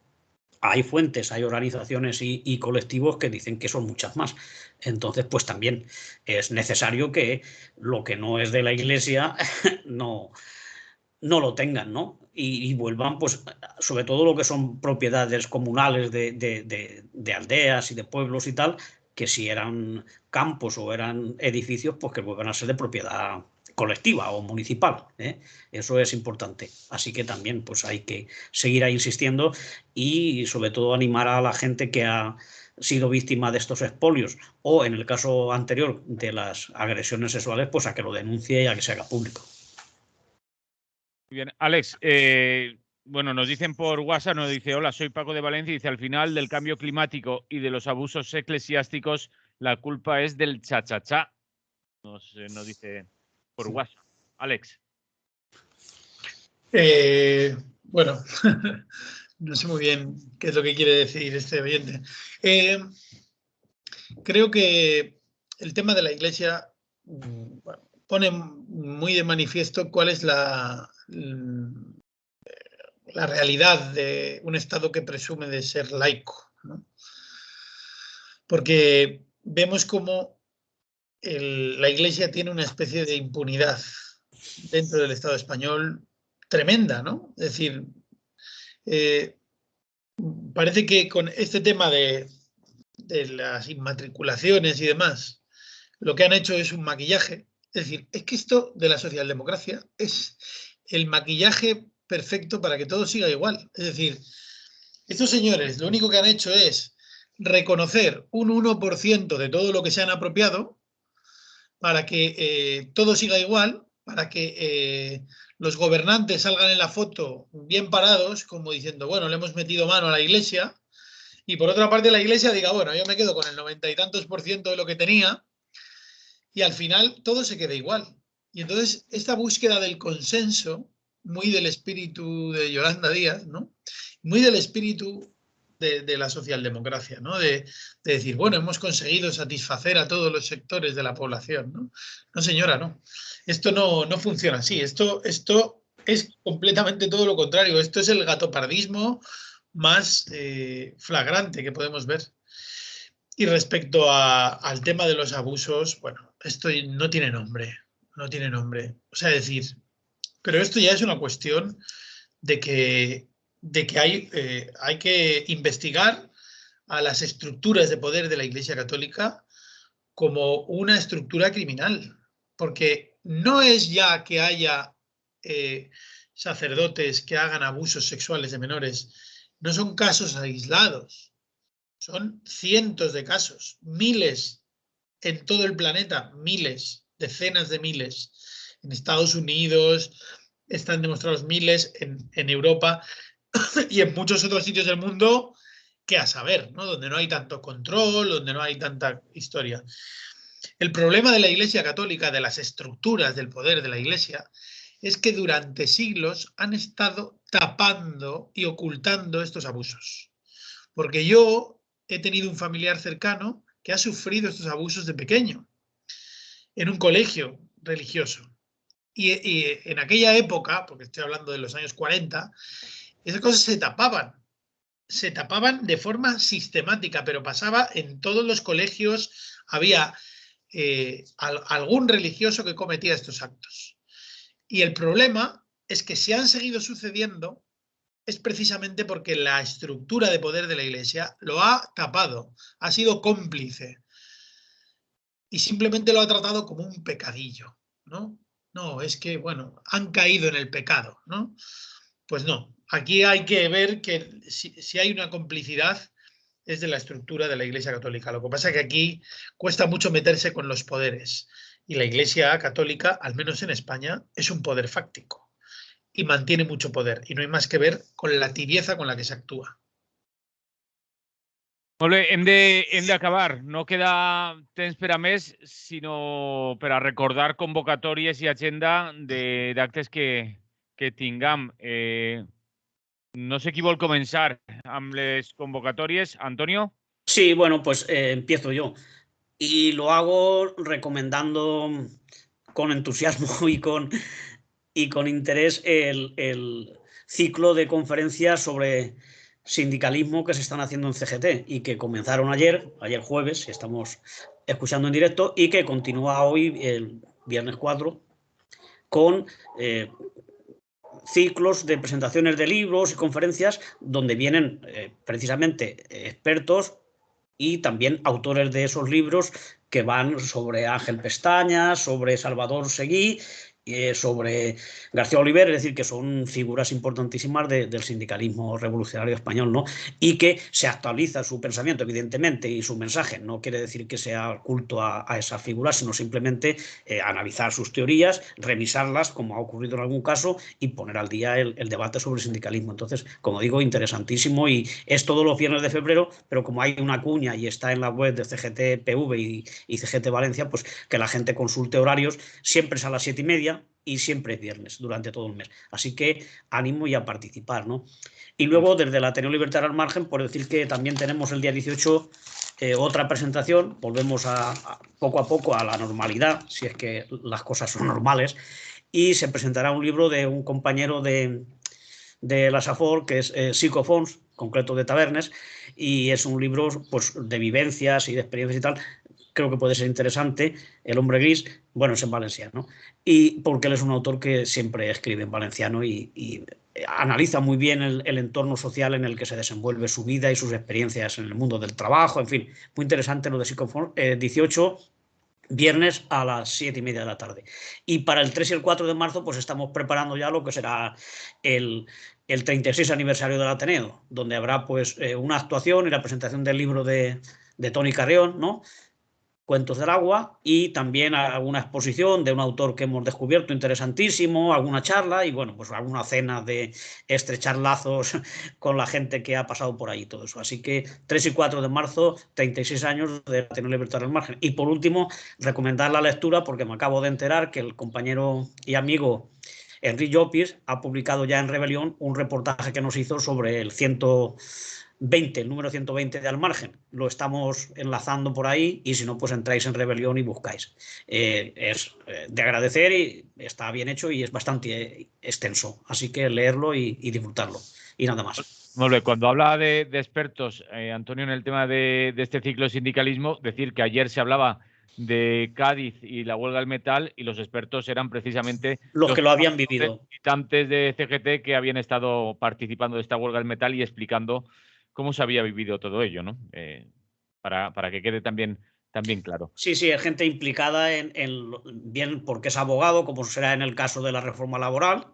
hay fuentes, hay organizaciones y colectivos que dicen que son muchas más. Entonces, pues también es necesario que lo que no es de la Iglesia no no lo tengan, ¿no? Y vuelvan, pues, sobre todo lo que son propiedades comunales de aldeas y de pueblos y tal, que si eran campos o eran edificios, pues que vuelvan a ser de propiedad colectiva o municipal, ¿eh? Eso es importante. Así que también pues hay que seguir ahí insistiendo y sobre todo animar a la gente que ha sido víctima de estos expolios o en el caso anterior de las agresiones sexuales, pues a que lo denuncie y a que se haga público. Muy bien, Alex, bueno, nos dicen por WhatsApp, nos dice, hola, soy Paco de Valencia, y dice, al final del cambio climático y de los abusos eclesiásticos, la culpa es del cha-cha-cha. Nos dice por WhatsApp. Alex. Bueno, no sé muy bien qué es lo que quiere decir este oyente. Creo que el tema de la Iglesia pone muy de manifiesto cuál es la realidad de un Estado que presume de ser laico, ¿no? Porque vemos cómo la Iglesia tiene una especie de impunidad dentro del Estado español tremenda, ¿no? Es decir, parece que con este tema de las inmatriculaciones y demás, lo que han hecho es un maquillaje. Es decir, es que esto de la socialdemocracia es el maquillaje perfecto para que todo siga igual. Es decir, estos señores lo único que han hecho es reconocer un 1% de todo lo que se han apropiado para que todo siga igual, para que los gobernantes salgan en la foto bien parados, como diciendo, bueno, le hemos metido mano a la Iglesia, y por otra parte la Iglesia diga, bueno, yo me quedo con el 90 y tantos % de lo que tenía, y al final todo se queda igual. Y entonces esta búsqueda del consenso, muy del espíritu de Yolanda Díaz, ¿no? Muy del espíritu de la socialdemocracia, ¿no? De decir, bueno, hemos conseguido satisfacer a todos los sectores de la población, ¿no? No, señora, no. Esto no funciona así. Esto es completamente todo lo contrario. Esto es el gatopardismo más flagrante que podemos ver. Y respecto al tema de los abusos, bueno, esto no tiene nombre, no tiene nombre. O sea, decir, pero esto ya es una cuestión de que hay que investigar a las estructuras de poder de la Iglesia Católica como una estructura criminal, porque no es ya que haya sacerdotes que hagan abusos sexuales de menores, no son casos aislados, son cientos de casos, miles en todo el planeta, miles, decenas de miles, en Estados Unidos están demostrados miles, en Europa y en muchos otros sitios del mundo, que a saber, ¿no? Donde no hay tanto control, donde no hay tanta historia. El problema de la Iglesia Católica, de las estructuras del poder de la Iglesia, es que durante siglos han estado tapando y ocultando estos abusos. Porque yo he tenido un familiar cercano que ha sufrido estos abusos de pequeño, en un colegio religioso. Y en aquella época, porque estoy hablando de los años 40, esas cosas se tapaban de forma sistemática, pero pasaba en todos los colegios, había algún religioso que cometía estos actos. Y el problema es que si han seguido sucediendo es precisamente porque la estructura de poder de la Iglesia lo ha tapado, ha sido cómplice y simplemente lo ha tratado como un pecadillo, ¿no? No, es que, bueno, han caído en el pecado, ¿no? Pues no, aquí hay que ver que si hay una complicidad es de la estructura de la Iglesia Católica. Lo que pasa es que aquí cuesta mucho meterse con los poderes y la Iglesia Católica, al menos en España, es un poder fáctico y mantiene mucho poder y no hay más que ver con la tibieza con la que se actúa. Hem de acabar. No queda temps per a més, sinó per a recordar convocatòries i agenda d'actes que tingam. No sé qui vol començar amb les convocatòries. Antonio? Sí, bueno, pues empiezo yo. Y lo hago recomendando con entusiasmo y con interés el ciclo de conferencias sobre sindicalismo que se están haciendo en CGT y que comenzaron ayer jueves, si estamos escuchando en directo, y que continúa hoy, el viernes 4, con ciclos de presentaciones de libros y conferencias donde vienen precisamente expertos y también autores de esos libros que van sobre Ángel Pestaña, sobre Salvador Seguí, sobre García Oliver, es decir, que son figuras importantísimas del sindicalismo revolucionario español, ¿no? Y que se actualiza su pensamiento, evidentemente, y su mensaje. No quiere decir que sea culto a esas figuras, sino simplemente analizar sus teorías, revisarlas, como ha ocurrido en algún caso, y poner al día el debate sobre el sindicalismo. Entonces, como digo, interesantísimo, y es todos los viernes de febrero, pero como hay una cuña y está en la web de CGT-PV y CGT Valencia, pues que la gente consulte horarios. Siempre es a las 7:30 y siempre es viernes durante todo el mes. Así que ánimo y a participar, ¿no? Y luego, desde el Ateneo Libertario al Margen, por decir que también tenemos el día 18 otra presentación. Volvemos poco a poco a la normalidad, si es que las cosas son normales, y se presentará un libro de un compañero de la SAFOR, que es Sico Fons, concreto de Tabernes, y es un libro, pues, de vivencias y de experiencias y tal. Creo que puede ser interesante. El hombre gris, bueno, es en valenciano, y porque él es un autor que siempre escribe en valenciano y analiza muy bien el entorno social en el que se desenvuelve su vida y sus experiencias en el mundo del trabajo. En fin, muy interesante lo de Psicoform. 18 viernes a las 7:30 de la tarde. Y para el 3 y el 4 de marzo, pues estamos preparando ya lo que será el 36 aniversario del Ateneo, donde habrá pues una actuación y la presentación del libro de Toni Carrión, ¿no? Cuentos del agua, y también alguna exposición de un autor que hemos descubierto interesantísimo, alguna charla y, bueno, pues alguna cena de estrechar lazos con la gente que ha pasado por ahí, todo eso. Así que 3 y 4 de marzo, 36 años de Ateneo Libertario al Margen. Y por último, recomendar la lectura, porque me acabo de enterar que el compañero y amigo Enrique Llopis ha publicado ya en Rebelión un reportaje que nos hizo sobre el número 120 de Al Margen. Lo estamos enlazando por ahí, y si no, pues entráis en Rebelión y buscáis. Es de agradecer, y está bien hecho y es bastante extenso. Así que leerlo y disfrutarlo. Y nada más. Muy bien. Cuando habla de expertos, Antonio, en el tema de este ciclo de sindicalismo, decir que ayer se hablaba de Cádiz y la huelga del metal, y los expertos eran precisamente los que lo habían vivido. Militantes de CGT que habían estado participando de esta huelga del metal y explicando cómo se había vivido todo ello, ¿no? Para que quede también claro. Sí, hay gente implicada bien porque es abogado, como será en el caso de la reforma laboral,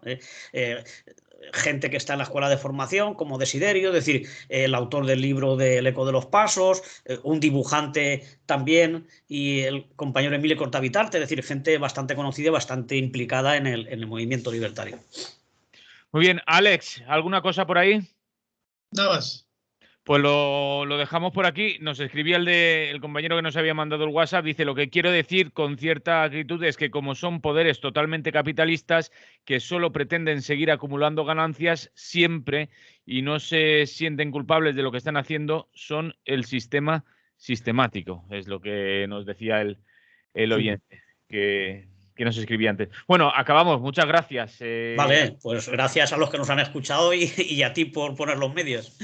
gente que está en la escuela de formación, como Desiderio, es decir, el autor del libro de El eco de los pasos, un dibujante también, y el compañero Emilio Cortavitarte, es decir, gente bastante conocida y bastante implicada en el movimiento libertario. Muy bien, Alex, ¿alguna cosa por ahí? Nada más. Pues lo dejamos por aquí. Nos escribía el compañero que nos había mandado el WhatsApp. Dice: lo que quiero decir con cierta actitud es que, como son poderes totalmente capitalistas que solo pretenden seguir acumulando ganancias siempre y no se sienten culpables de lo que están haciendo, son el sistema sistemático. Es lo que nos decía el oyente que nos escribía antes. Bueno, acabamos. Muchas gracias. Vale, pues gracias a los que nos han escuchado y a ti por poner los medios.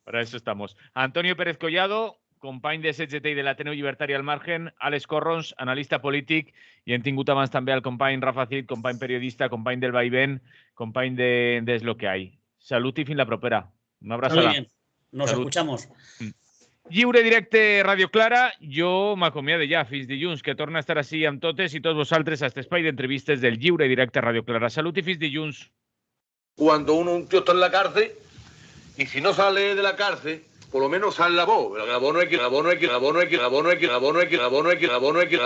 Para eso estamos. Antonio Pérez Collado, company de CGT i de l'Ateneu Llibertari al Margen, Àlex Corrons, analista polític, i hem tingut abans també el company Rafa Cid, company periodista, company del Vaivén, company d'Es lo que hay. Salut i fins la propera. Una abraçada. Muy bien. Nos escuchamos. Lliure directe Radio Clara, jo m'acomiade ja fins dilluns, que torna a estar així amb totes i tots vosaltres a este espai d'entrevistes del Lliure Directe Radio Clara. Salut i fins dilluns. Cuando un tío está en la cárcel, y si no sale de la cárcel, por lo menos sale la voz. La voz no hay que